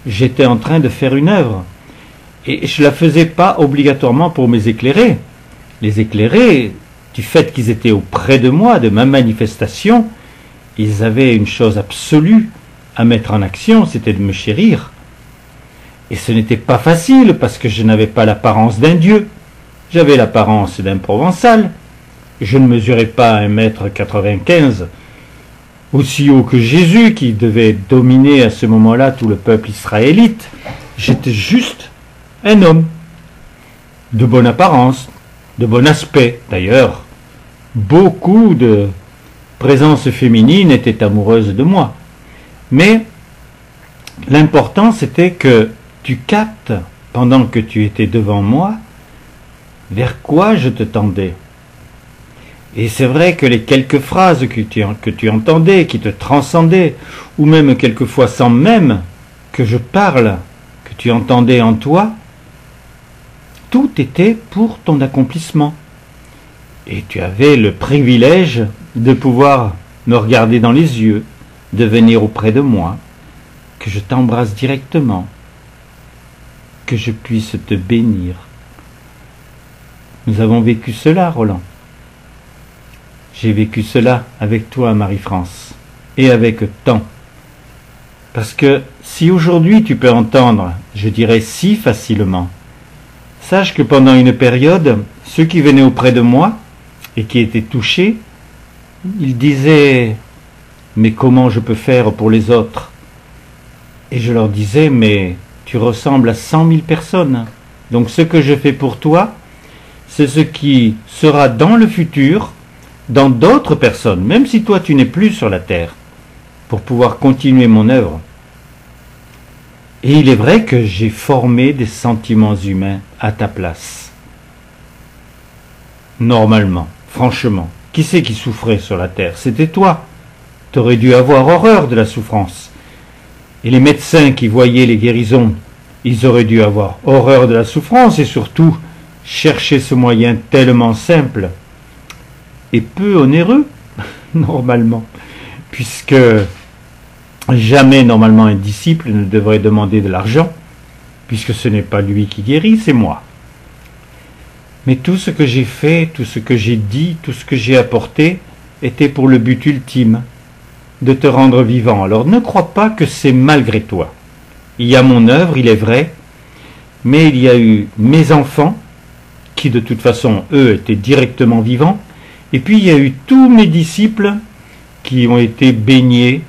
j'étais en train de faire une œuvre. Et je ne la faisais pas obligatoirement pour mes éclairés. Les éclairés, du fait qu'ils étaient auprès de moi, de ma manifestation, ils avaient une chose absolue à mettre en action, c'était de me chérir. Et ce n'était pas facile parce que je n'avais pas l'apparence d'un dieu. J'avais l'apparence d'un provençal. Je ne mesurais pas 1,95 m, aussi haut que Jésus, qui devait dominer à ce moment-là tout le peuple israélite. J'étais juste un homme, de bonne apparence, de bon aspect. D'ailleurs, beaucoup de présences féminines étaient amoureuses de moi. Mais l'important, c'était que tu captes, pendant que tu étais devant moi, vers quoi je te tendais. Et c'est vrai que les quelques phrases que tu entendais, qui te transcendaient, ou même quelquefois sans même que je parle, que tu entendais en toi, tout était pour ton accomplissement. Et tu avais le privilège de pouvoir me regarder dans les yeux, de venir auprès de moi, que je t'embrasse directement, que je puisse te bénir. Nous avons vécu cela, Roland. J'ai vécu cela avec toi, Marie-France, et avec tant. Parce que si aujourd'hui tu peux entendre, je dirais si facilement, sache que pendant une période, ceux qui venaient auprès de moi et qui étaient touchés, ils disaient « Mais comment je peux faire pour les autres ?» Et je leur disais « Mais tu ressembles à 100 000 personnes. Donc ce que je fais pour toi, c'est ce qui sera dans le futur, dans d'autres personnes, même si toi tu n'es plus sur la terre, pour pouvoir continuer mon œuvre. » Et il est vrai que j'ai formé des sentiments humains à ta place. Normalement, franchement, qui c'est qui souffrait sur la terre? C'était toi. Tu aurais dû avoir horreur de la souffrance. Et les médecins qui voyaient les guérisons, ils auraient dû avoir horreur de la souffrance et surtout chercher ce moyen tellement simple et peu onéreux, normalement, puisque jamais, normalement, un disciple ne devrait demander de l'argent, puisque ce n'est pas lui qui guérit, c'est moi. Mais tout ce que j'ai fait, tout ce que j'ai dit, tout ce que j'ai apporté, était pour le but ultime, de te rendre vivant. Alors ne crois pas que c'est malgré toi. Il y a mon œuvre, il est vrai, mais il y a eu mes enfants, qui de toute façon, eux, étaient directement vivants, et puis il y a eu tous mes disciples qui ont été baignés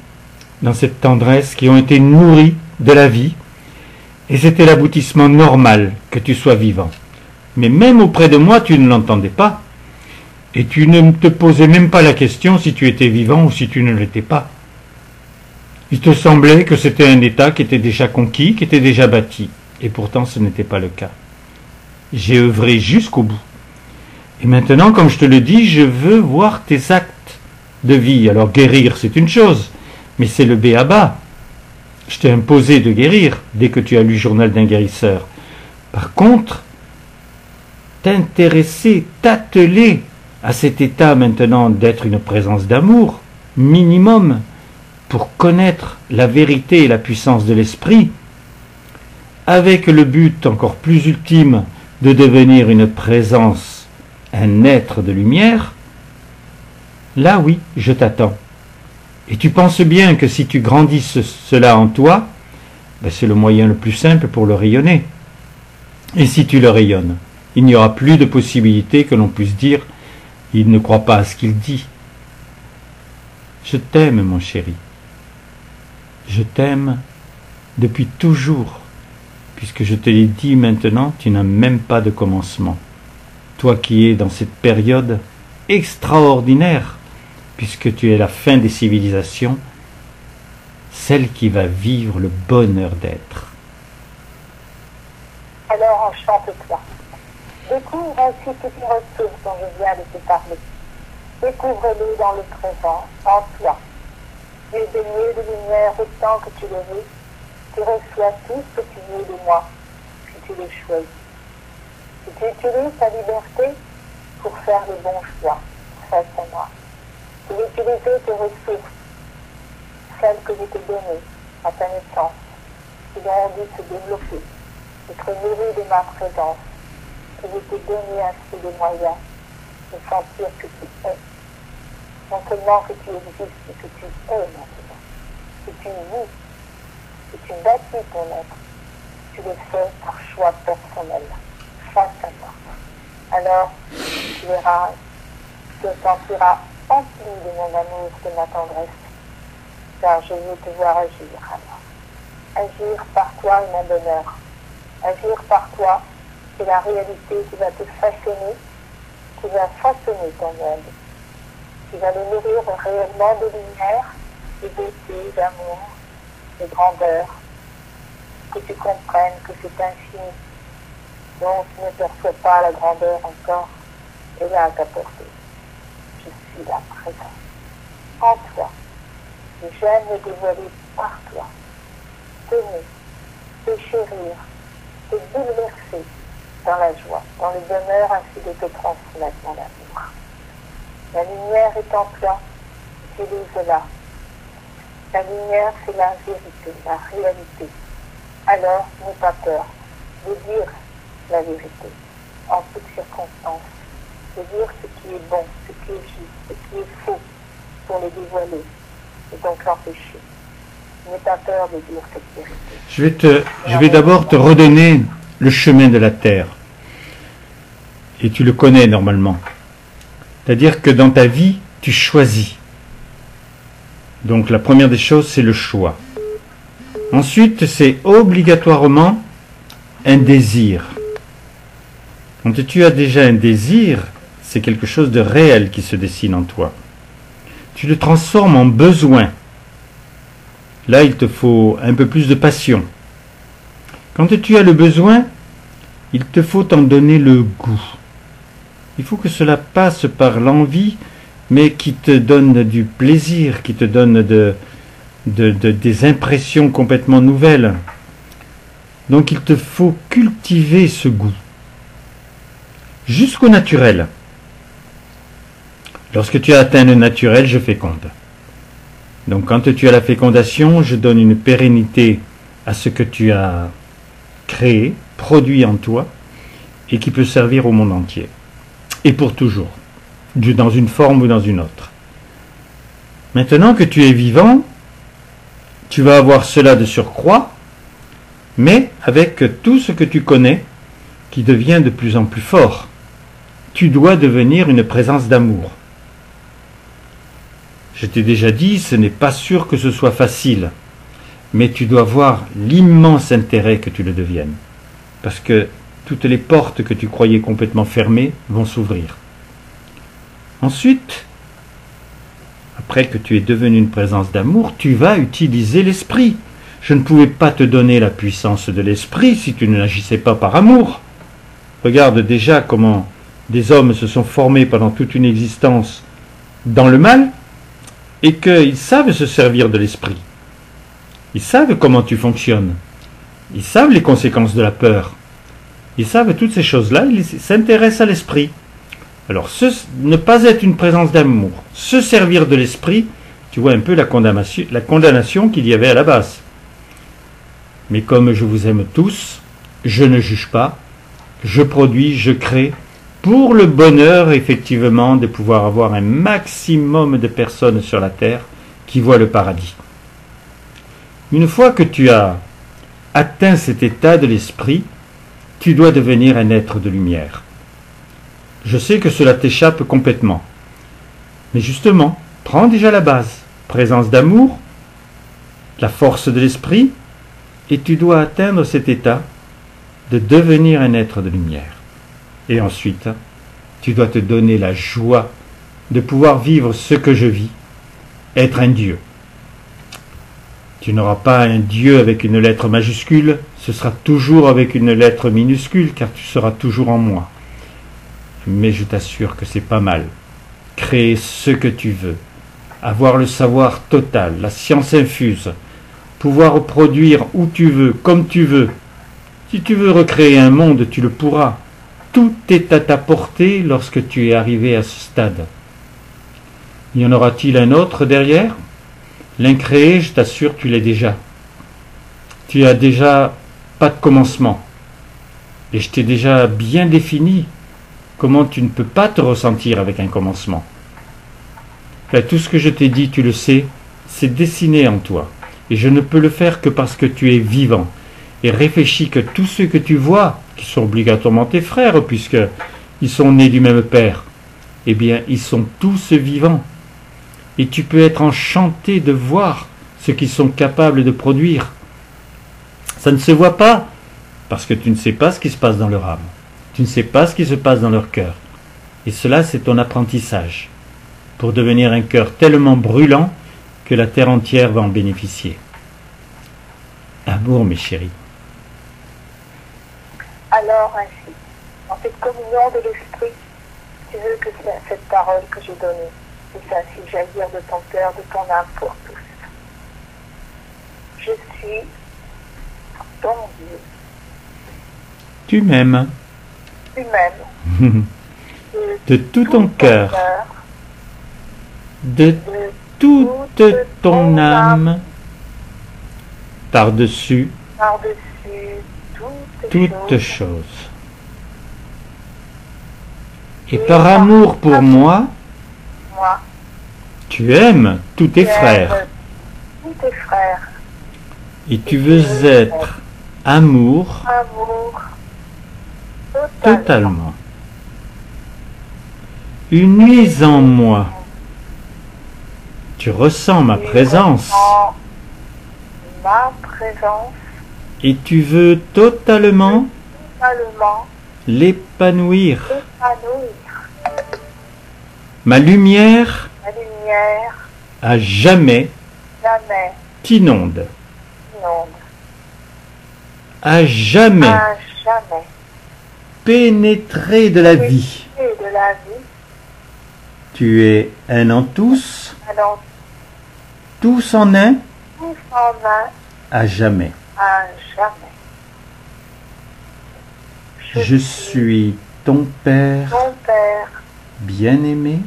dans cette tendresse, qui ont été nourris de la vie, et c'était l'aboutissement normal que tu sois vivant. Mais même auprès de moi, tu ne l'entendais pas, et tu ne te posais même pas la question si tu étais vivant ou si tu ne l'étais pas. Il te semblait que c'était un état qui était déjà conquis, qui était déjà bâti, et pourtant ce n'était pas le cas. J'ai œuvré jusqu'au bout. Et maintenant, comme je te le dis, je veux voir tes actes de vie. Alors guérir, c'est une chose, mais c'est le b.a.-ba. Je t'ai imposé de guérir dès que tu as lu le journal d'un guérisseur. Par contre, t'intéresser, t'atteler à cet état maintenant d'être une présence d'amour, minimum, pour connaître la vérité et la puissance de l'esprit, avec le but encore plus ultime de devenir une présence, un être de lumière, là oui, je t'attends. Et tu penses bien que si tu grandis cela en toi, ben c'est le moyen le plus simple pour le rayonner. Et si tu le rayonnes, il n'y aura plus de possibilité que l'on puisse dire « il ne croit pas à ce qu'il dit ». Je t'aime, mon chéri. Je t'aime depuis toujours, puisque je te l'ai dit maintenant, tu n'as même pas de commencement. Toi qui es dans cette période extraordinaire, puisque tu es la fin des civilisations, celle qui va vivre le bonheur d'être. Alors enchante-toi. Découvre ainsi toutes les ressources dont je viens de te parler. Découvre-les dans le présent, en toi. Tu es baigné de lumière autant que tu le veux. Tu reçois tout ce que tu veux de moi, si tu le choisis. Si tu utilises ta liberté pour faire le bon choix face à moi, tu veux utiliser tes ressources, celles que je t'ai données à ta naissance, qui ont dû se développer, être nourries de ma présence, que je t'ai donné ainsi des moyens de sentir que tu es. Non seulement que tu existes, mais que tu es maintenant. Que tu vis, que tu bâtis ton être. Tu le fais par choix personnel, face à moi. Alors, tu verras, tu te sentiras empli de mon amour, de ma tendresse, car je veux te voir agir alors. Agir par toi est mon bonheur. Agir par toi, c'est la réalité qui va te façonner, qui va façonner ton monde, qui va le nourrir réellement de lumière, de beauté, d'amour, de grandeur, que tu comprennes que c'est infini. Donc ne perçois pas la grandeur encore, elle est à ta portée. Je suis là présent, en toi. Et j'aime me dévoiler par toi, t'aimer, te chérir, te bouleverser dans la joie, dans le bonheur ainsi de te transmettre mon amour. La lumière est en toi, utilise-la. La lumière, c'est la vérité, la réalité. Alors, n'aie pas peur de dire la vérité, en toutes circonstances, de dire ce qui est bon, ce qui est juste, ce qui est faux, pour le dévoiler, et donc l'empêcher. N'aie pas peur de dire cette vérité. Je vais d'abord te redonner le chemin de la terre. Et tu le connais normalement. C'est-à-dire que dans ta vie, tu choisis. Donc la première des choses, c'est le choix. Ensuite, c'est obligatoirement un désir. Quand tu as déjà un désir, c'est quelque chose de réel qui se dessine en toi. Tu le transformes en besoin. Là, il te faut un peu plus de passion. Quand tu as le besoin, il te faut en donner le goût. Il faut que cela passe par l'envie, mais qui te donne du plaisir, qui te donne des impressions complètement nouvelles. Donc il te faut cultiver ce goût jusqu'au naturel. Lorsque tu as atteint le naturel, je féconde. Donc quand tu as la fécondation, je donne une pérennité à ce que tu as créé, produit en toi, et qui peut servir au monde entier. Et pour toujours, dans une forme ou dans une autre. Maintenant que tu es vivant, tu vas avoir cela de surcroît, mais avec tout ce que tu connais, qui devient de plus en plus fort. Tu dois devenir une présence d'amour. Je t'ai déjà dit, ce n'est pas sûr que ce soit facile, mais tu dois voir l'immense intérêt que tu le deviennes, parce que toutes les portes que tu croyais complètement fermées vont s'ouvrir. Ensuite, après que tu es devenu une présence d'amour, tu vas utiliser l'esprit. Je ne pouvais pas te donner la puissance de l'esprit si tu n'agissais pas par amour. Regarde déjà comment des hommes se sont formés pendant toute une existence dans le mal, et qu'ils savent se servir de l'esprit. Ils savent comment tu fonctionnes. Ils savent les conséquences de la peur. Ils savent toutes ces choses-là, ils s'intéressent à l'esprit. Alors, ne pas être une présence d'amour, se servir de l'esprit, tu vois un peu la condamnation qu'il y avait à la base. Mais comme je vous aime tous, je ne juge pas, je produis, je crée, pour le bonheur, effectivement, de pouvoir avoir un maximum de personnes sur la terre qui voient le paradis. Une fois que tu as atteint cet état de l'esprit, tu dois devenir un être de lumière. Je sais que cela t'échappe complètement. Mais justement, prends déjà la base. Présence d'amour, la force de l'esprit, et tu dois atteindre cet état de devenir un être de lumière. Et ensuite, tu dois te donner la joie de pouvoir vivre ce que je vis, être un Dieu. Tu n'auras pas un Dieu avec une lettre majuscule, ce sera toujours avec une lettre minuscule, car tu seras toujours en moi. Mais je t'assure que c'est pas mal. Créer ce que tu veux, avoir le savoir total, la science infuse, pouvoir produire où tu veux, comme tu veux. Si tu veux recréer un monde, tu le pourras. Tout est à ta portée lorsque tu es arrivé à ce stade. Y en aura-t-il un autre derrière? L'incréé, je t'assure, tu l'es déjà. Tu as déjà pas de commencement. Et je t'ai déjà bien défini comment tu ne peux pas te ressentir avec un commencement. Là, tout ce que je t'ai dit, tu le sais, c'est dessiné en toi. Et je ne peux le faire que parce que tu es vivant. Et réfléchis que tous ceux que tu vois, qui sont obligatoirement tes frères, puisqu'ils sont nés du même père, eh bien, ils sont tous vivants. Et tu peux être enchanté de voir ce qu'ils sont capables de produire. Ça ne se voit pas, parce que tu ne sais pas ce qui se passe dans leur âme. Tu ne sais pas ce qui se passe dans leur cœur. Et cela, c'est ton apprentissage, pour devenir un cœur tellement brûlant que la terre entière va en bénéficier. Amour, mes chéris. Alors ainsi, en cette communion de l'esprit, tu veux que cette parole que j'ai donnée puisse ainsi jaillir de ton cœur, de ton âme pour tous. Je suis ton Dieu. Tu m'aimes. Tu m'aimes. De tout ton cœur. De toute ton âme. Par-dessus toutes choses. Et par amour pour moi, tu aimes tous tes frères. Et tu veux être amour totalement. Unis en moi. Tu ressens ma présence. Et tu veux totalement l'épanouir. Ma lumière à jamais t'inonde. À jamais pénétrer de la vie. Tu es un en tous, tous en un, à jamais. Je suis ton Père bien-aimé.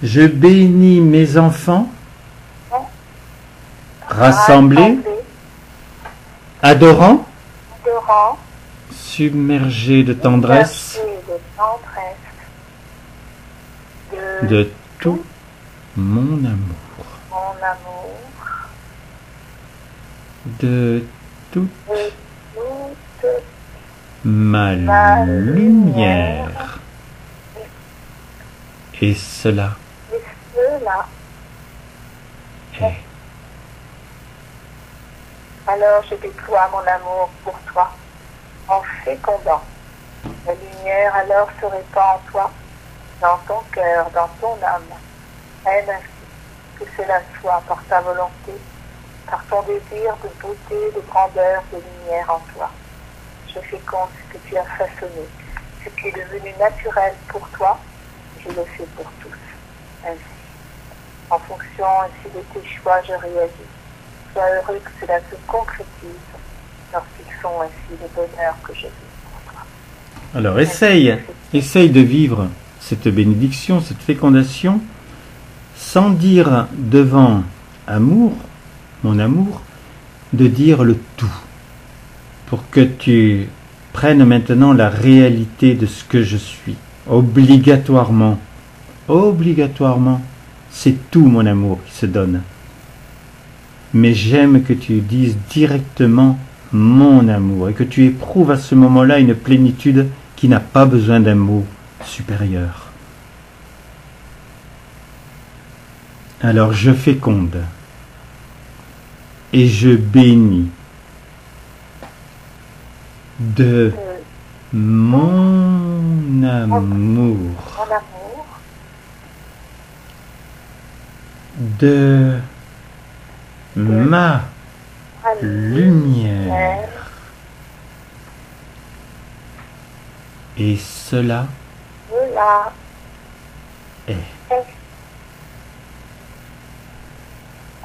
Je bénis mes enfants rassemblés, adorants, submergés de tendresse, de tout mon amour, de toute ma lumière. Et cela est. Alors je déploie mon amour pour toi en fécondant. La lumière alors se répand en toi, dans ton cœur, dans ton âme. Aide ainsi que cela soit par ta volonté, par ton désir de beauté, de grandeur, de lumière en toi. Je féconde ce que tu as façonné, ce qui est devenu naturel pour toi, je le fais pour tous. Ainsi, en fonction ainsi de tes choix, je réagis. Sois heureux que cela se concrétise lorsqu'ils sont ainsi le bonheur que j'ai vu pour toi. Alors essaye de vivre cette bénédiction, cette fécondation, sans dire devant amour, mon amour, de dire le tout, pour que tu prennes maintenant la réalité de ce que je suis. Obligatoirement, c'est tout mon amour qui se donne. Mais j'aime que tu dises directement mon amour et que tu éprouves à ce moment-là une plénitude qui n'a pas besoin d'un mot supérieur. Alors je féconde et je bénis de mon amour, Mon amour, de ma lumière. Et cela cela est.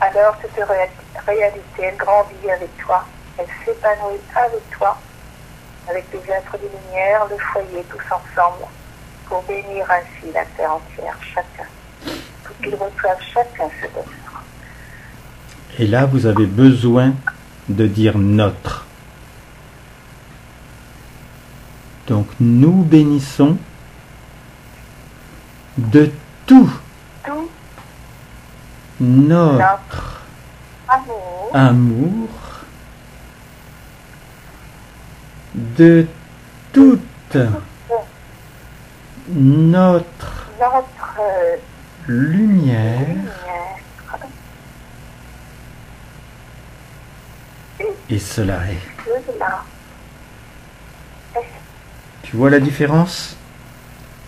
Alors cette réalité, elle grandit avec toi, elle s'épanouit avec toi, avec les êtres de lumière, le foyer, tous ensemble, pour bénir ainsi la terre entière, chacun, pour qu'ils reçoivent chacun ce bonheur. Et là, vous avez besoin de dire notre. Donc, nous bénissons de tout notre amour, de toute notre lumière. Et cela est. Tu vois la différence?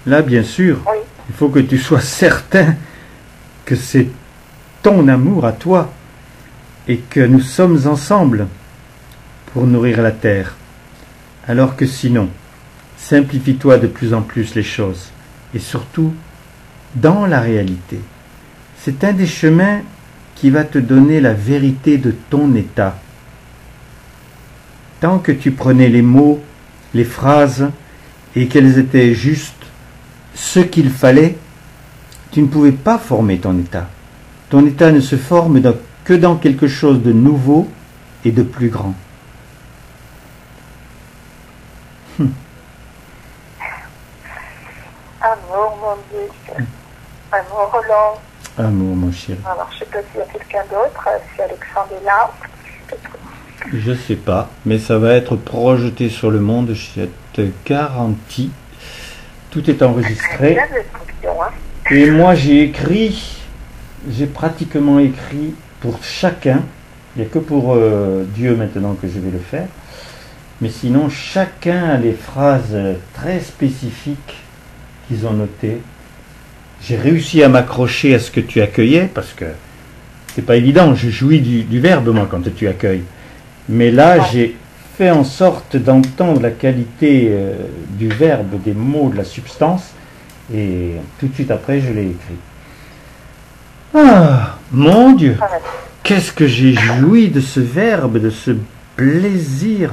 Là, bien sûr, Oui. il faut que tu sois certain que c'est ton amour à toi et que nous sommes ensemble pour nourrir la terre. Alors que sinon, simplifie-toi de plus en plus les choses et surtout dans la réalité. C'est un des chemins qui va te donner la vérité de ton état. Tant que tu prenais les mots, les phrases, et qu'elles étaient juste ce qu'il fallait, tu ne pouvais pas former ton état. Ton état ne se forme que dans quelque chose de nouveau et de plus grand. Amour, mon Dieu. Amour, Roland. Amour, mon chéri. Alors, je ne sais pas s'il y a quelqu'un d'autre, si Alexandre est là. Je sais pas, mais ça va être projeté sur le monde, je te garantis. Tout est enregistré. Et moi j'ai pratiquement écrit pour chacun. Il n'y a que pour Dieu maintenant que je vais le faire. Mais sinon, chacun a les phrases très spécifiques qu'ils ont notées. J'ai réussi à m'accrocher à ce que tu accueillais, parce que c'est pas évident, je jouis du verbe moi quand tu accueilles. Mais là, j'ai fait en sorte d'entendre la qualité du verbe, des mots, de la substance, et tout de suite après, je l'ai écrit. Ah, mon Dieu, qu'est-ce que j'ai joui de ce verbe, de ce plaisir.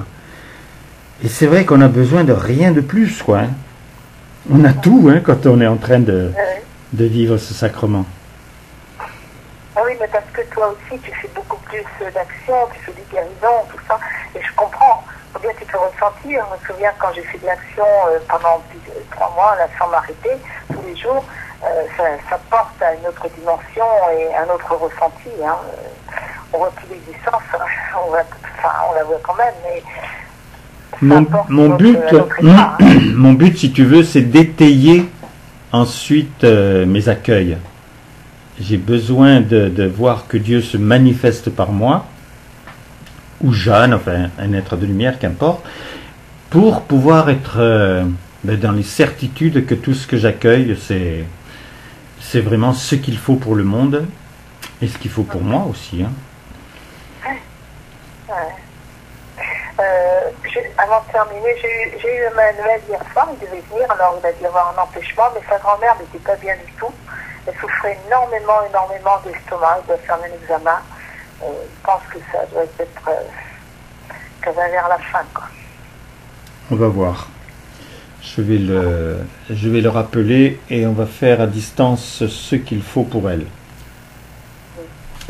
Et c'est vrai qu'on a besoin de rien de plus, quoi. Hein. On a tout, hein, quand on est en train de vivre ce sacrement. Ah oui, mais parce que toi aussi, tu fais beaucoup plus d'actions, tu fais des guérisons, tout ça, et je comprends. Combien tu peux ressentir. Je me souviens quand j'ai fait de l'action pendant 3 mois, là, sans m'arrêter, tous les jours, ça porte à une autre dimension et un autre ressenti. Hein. On voit plus l'existence, on la voit quand même, mais mon but, si tu veux, c'est d'étayer ensuite mes accueils. J'ai besoin de voir que Dieu se manifeste par moi, ou Jeanne, enfin un être de lumière, qu'importe, pour pouvoir être dans les certitudes que tout ce que j'accueille, c'est vraiment ce qu'il faut pour le monde, et ce qu'il faut pour moi aussi. Hein. Avant de terminer, j'ai eu Emmanuel hier soir, il devait venir, alors il a dû avoir un empêchement, mais sa grand-mère n'était pas bien du tout. Elle souffrait énormément d'estomac, elle doit faire un examen. Je pense que ça doit être ça va vers la fin, quoi. On va voir. Je vais le rappeler et on va faire à distance ce qu'il faut pour elle.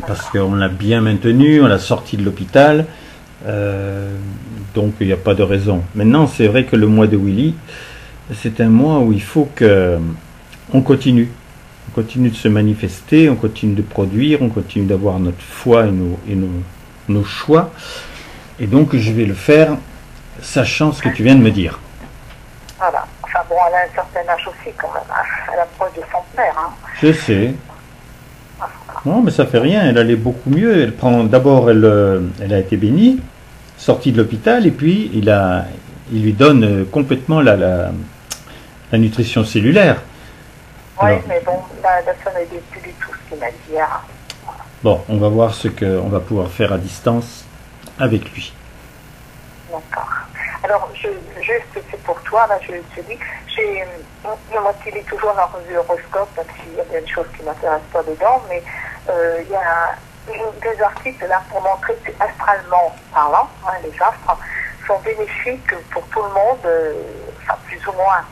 Parce qu'on l'a bien maintenue, on l'a sortie de l'hôpital, donc il n'y a pas de raison. Maintenant, c'est vrai que le mois de Willy, c'est un mois où il faut que on continue. On continue de se manifester, on continue de produire, on continue d'avoir notre foi et nos choix. Et donc, je vais le faire, sachant ce que tu viens de me dire. Voilà. Enfin bon, elle a un certain âge aussi quand même. Hein. Elle approche de son père. Hein. Je sais. Non, mais ça fait rien, elle allait beaucoup mieux. Elle prend d'abord, elle a été bénie, sortie de l'hôpital, et puis il lui donne complètement la nutrition cellulaire. Oui, Alors, mais bon, là, ça n'a plus du tout ce qu'il m'a dit hier. Voilà. bon, on va voir ce qu'on va pouvoir faire à distance avec lui. D'accord. Alors, juste, c'est pour toi, là, je te dis, moi qui lis toujours la revue Horoscope, même s'il y a bien des choses qui ne m'intéressent pas dedans, mais il y a des articles là pour montrer que, astralement parlant, hein, les astres sont bénéfiques pour tout le monde, enfin plus ou moins,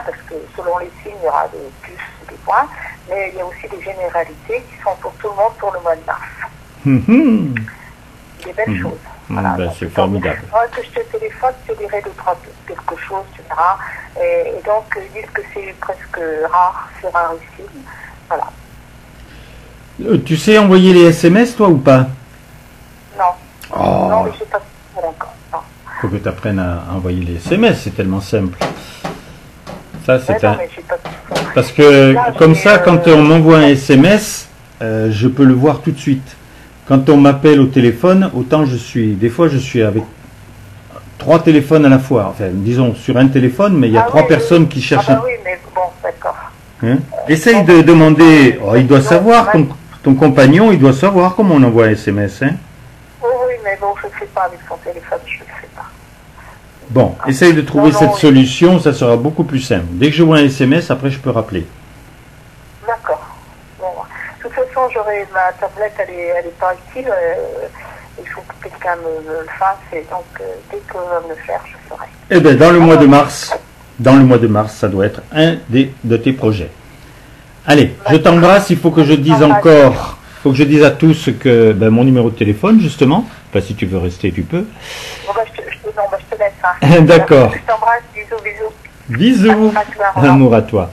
parce que selon les signes, il y aura des plus et des moins, mais il y a aussi des généralités qui sont pour tout le monde pour le mois de mars. Des belles choses. Voilà. Ben, c'est formidable. Moi, que je te téléphone, je te dirai quelque chose, tu verras. Et donc, ils disent que c'est presque rare, c'est rarissime. Voilà. Tu sais envoyer les SMS, toi, ou pas? Non. Oh. Non, mais je sais pas encore. Non. Faut que tu apprennes à envoyer les SMS, c'est tellement simple. Ça, c'est Ouais, non, mais je sais pas. Parce que, Là, comme ça, quand on m'envoie un SMS, je peux le voir tout de suite. Quand on m'appelle au téléphone, autant des fois je suis avec 3 téléphones à la fois. Enfin, disons sur un téléphone, mais il y a 3 personnes qui cherchent. Ah bah oui, mais bon, d'accord. Hein? Essaye de demander. Oh, il doit savoir, ton compagnon, il doit savoir comment on envoie un SMS. Hein? Oui, mais bon, je ne sais pas avec son téléphone, je ne sais pas. Bon, essaye de trouver cette solution, ça sera beaucoup plus simple. Dès que je vois un SMS, après je peux rappeler. D'accord. Bon, de toute façon, j'aurai ma tablette, elle est pas utile. Il faut que quelqu'un me le fasse. Et donc, dès qu'on va me le faire, je ferai. Eh bien, dans le mois de mars, ça doit être un de tes projets. Allez, je t'embrasse. Il faut que je dise encore, faut que je dise à tous que mon numéro de téléphone, justement. Enfin, si tu veux rester, tu peux. Bon, je te laisse. Hein. D'accord. Je t'embrasse. Bisous. Bisous. Amour à toi.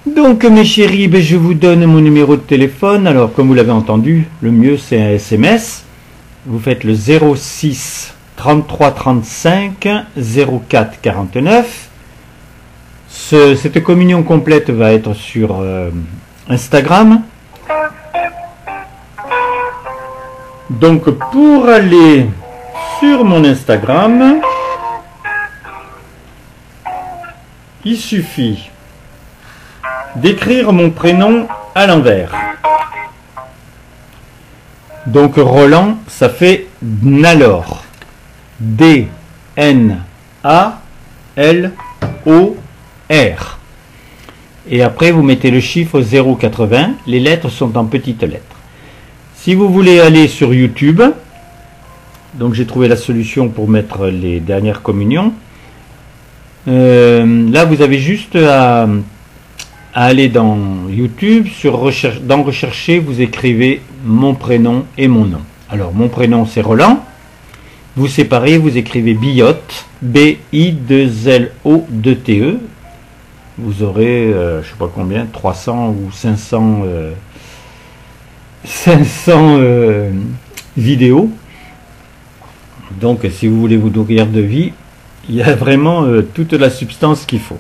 Donc mes chéris, je vous donne mon numéro de téléphone. Alors comme vous l'avez entendu, le mieux c'est un SMS. Vous faites le 06 33 35 04 49. Cette communion complète va être sur Instagram. Donc pour aller sur mon Instagram, il suffit d'écrire mon prénom à l'envers. Donc Roland, ça fait Dnalor. D-N-A-L-O-R. Et après, vous mettez le chiffre 080. Les lettres sont en petites lettres. Si vous voulez aller sur YouTube, donc j'ai trouvé la solution pour mettre les dernières communions. Là, vous avez juste à aller dans YouTube, dans rechercher, vous écrivez mon prénom et mon nom. Alors, mon prénom c'est Roland. Vous séparez, vous écrivez Billotte, B-I-2-L-O-2-T-E. Vous aurez, je sais pas combien, 300 ou 500 vidéos. Donc, si vous voulez vous nourrir de vie, il y a vraiment toute la substance qu'il faut.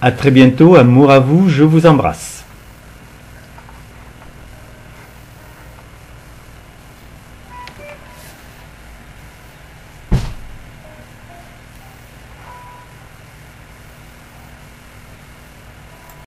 À très bientôt, amour à vous, je vous embrasse.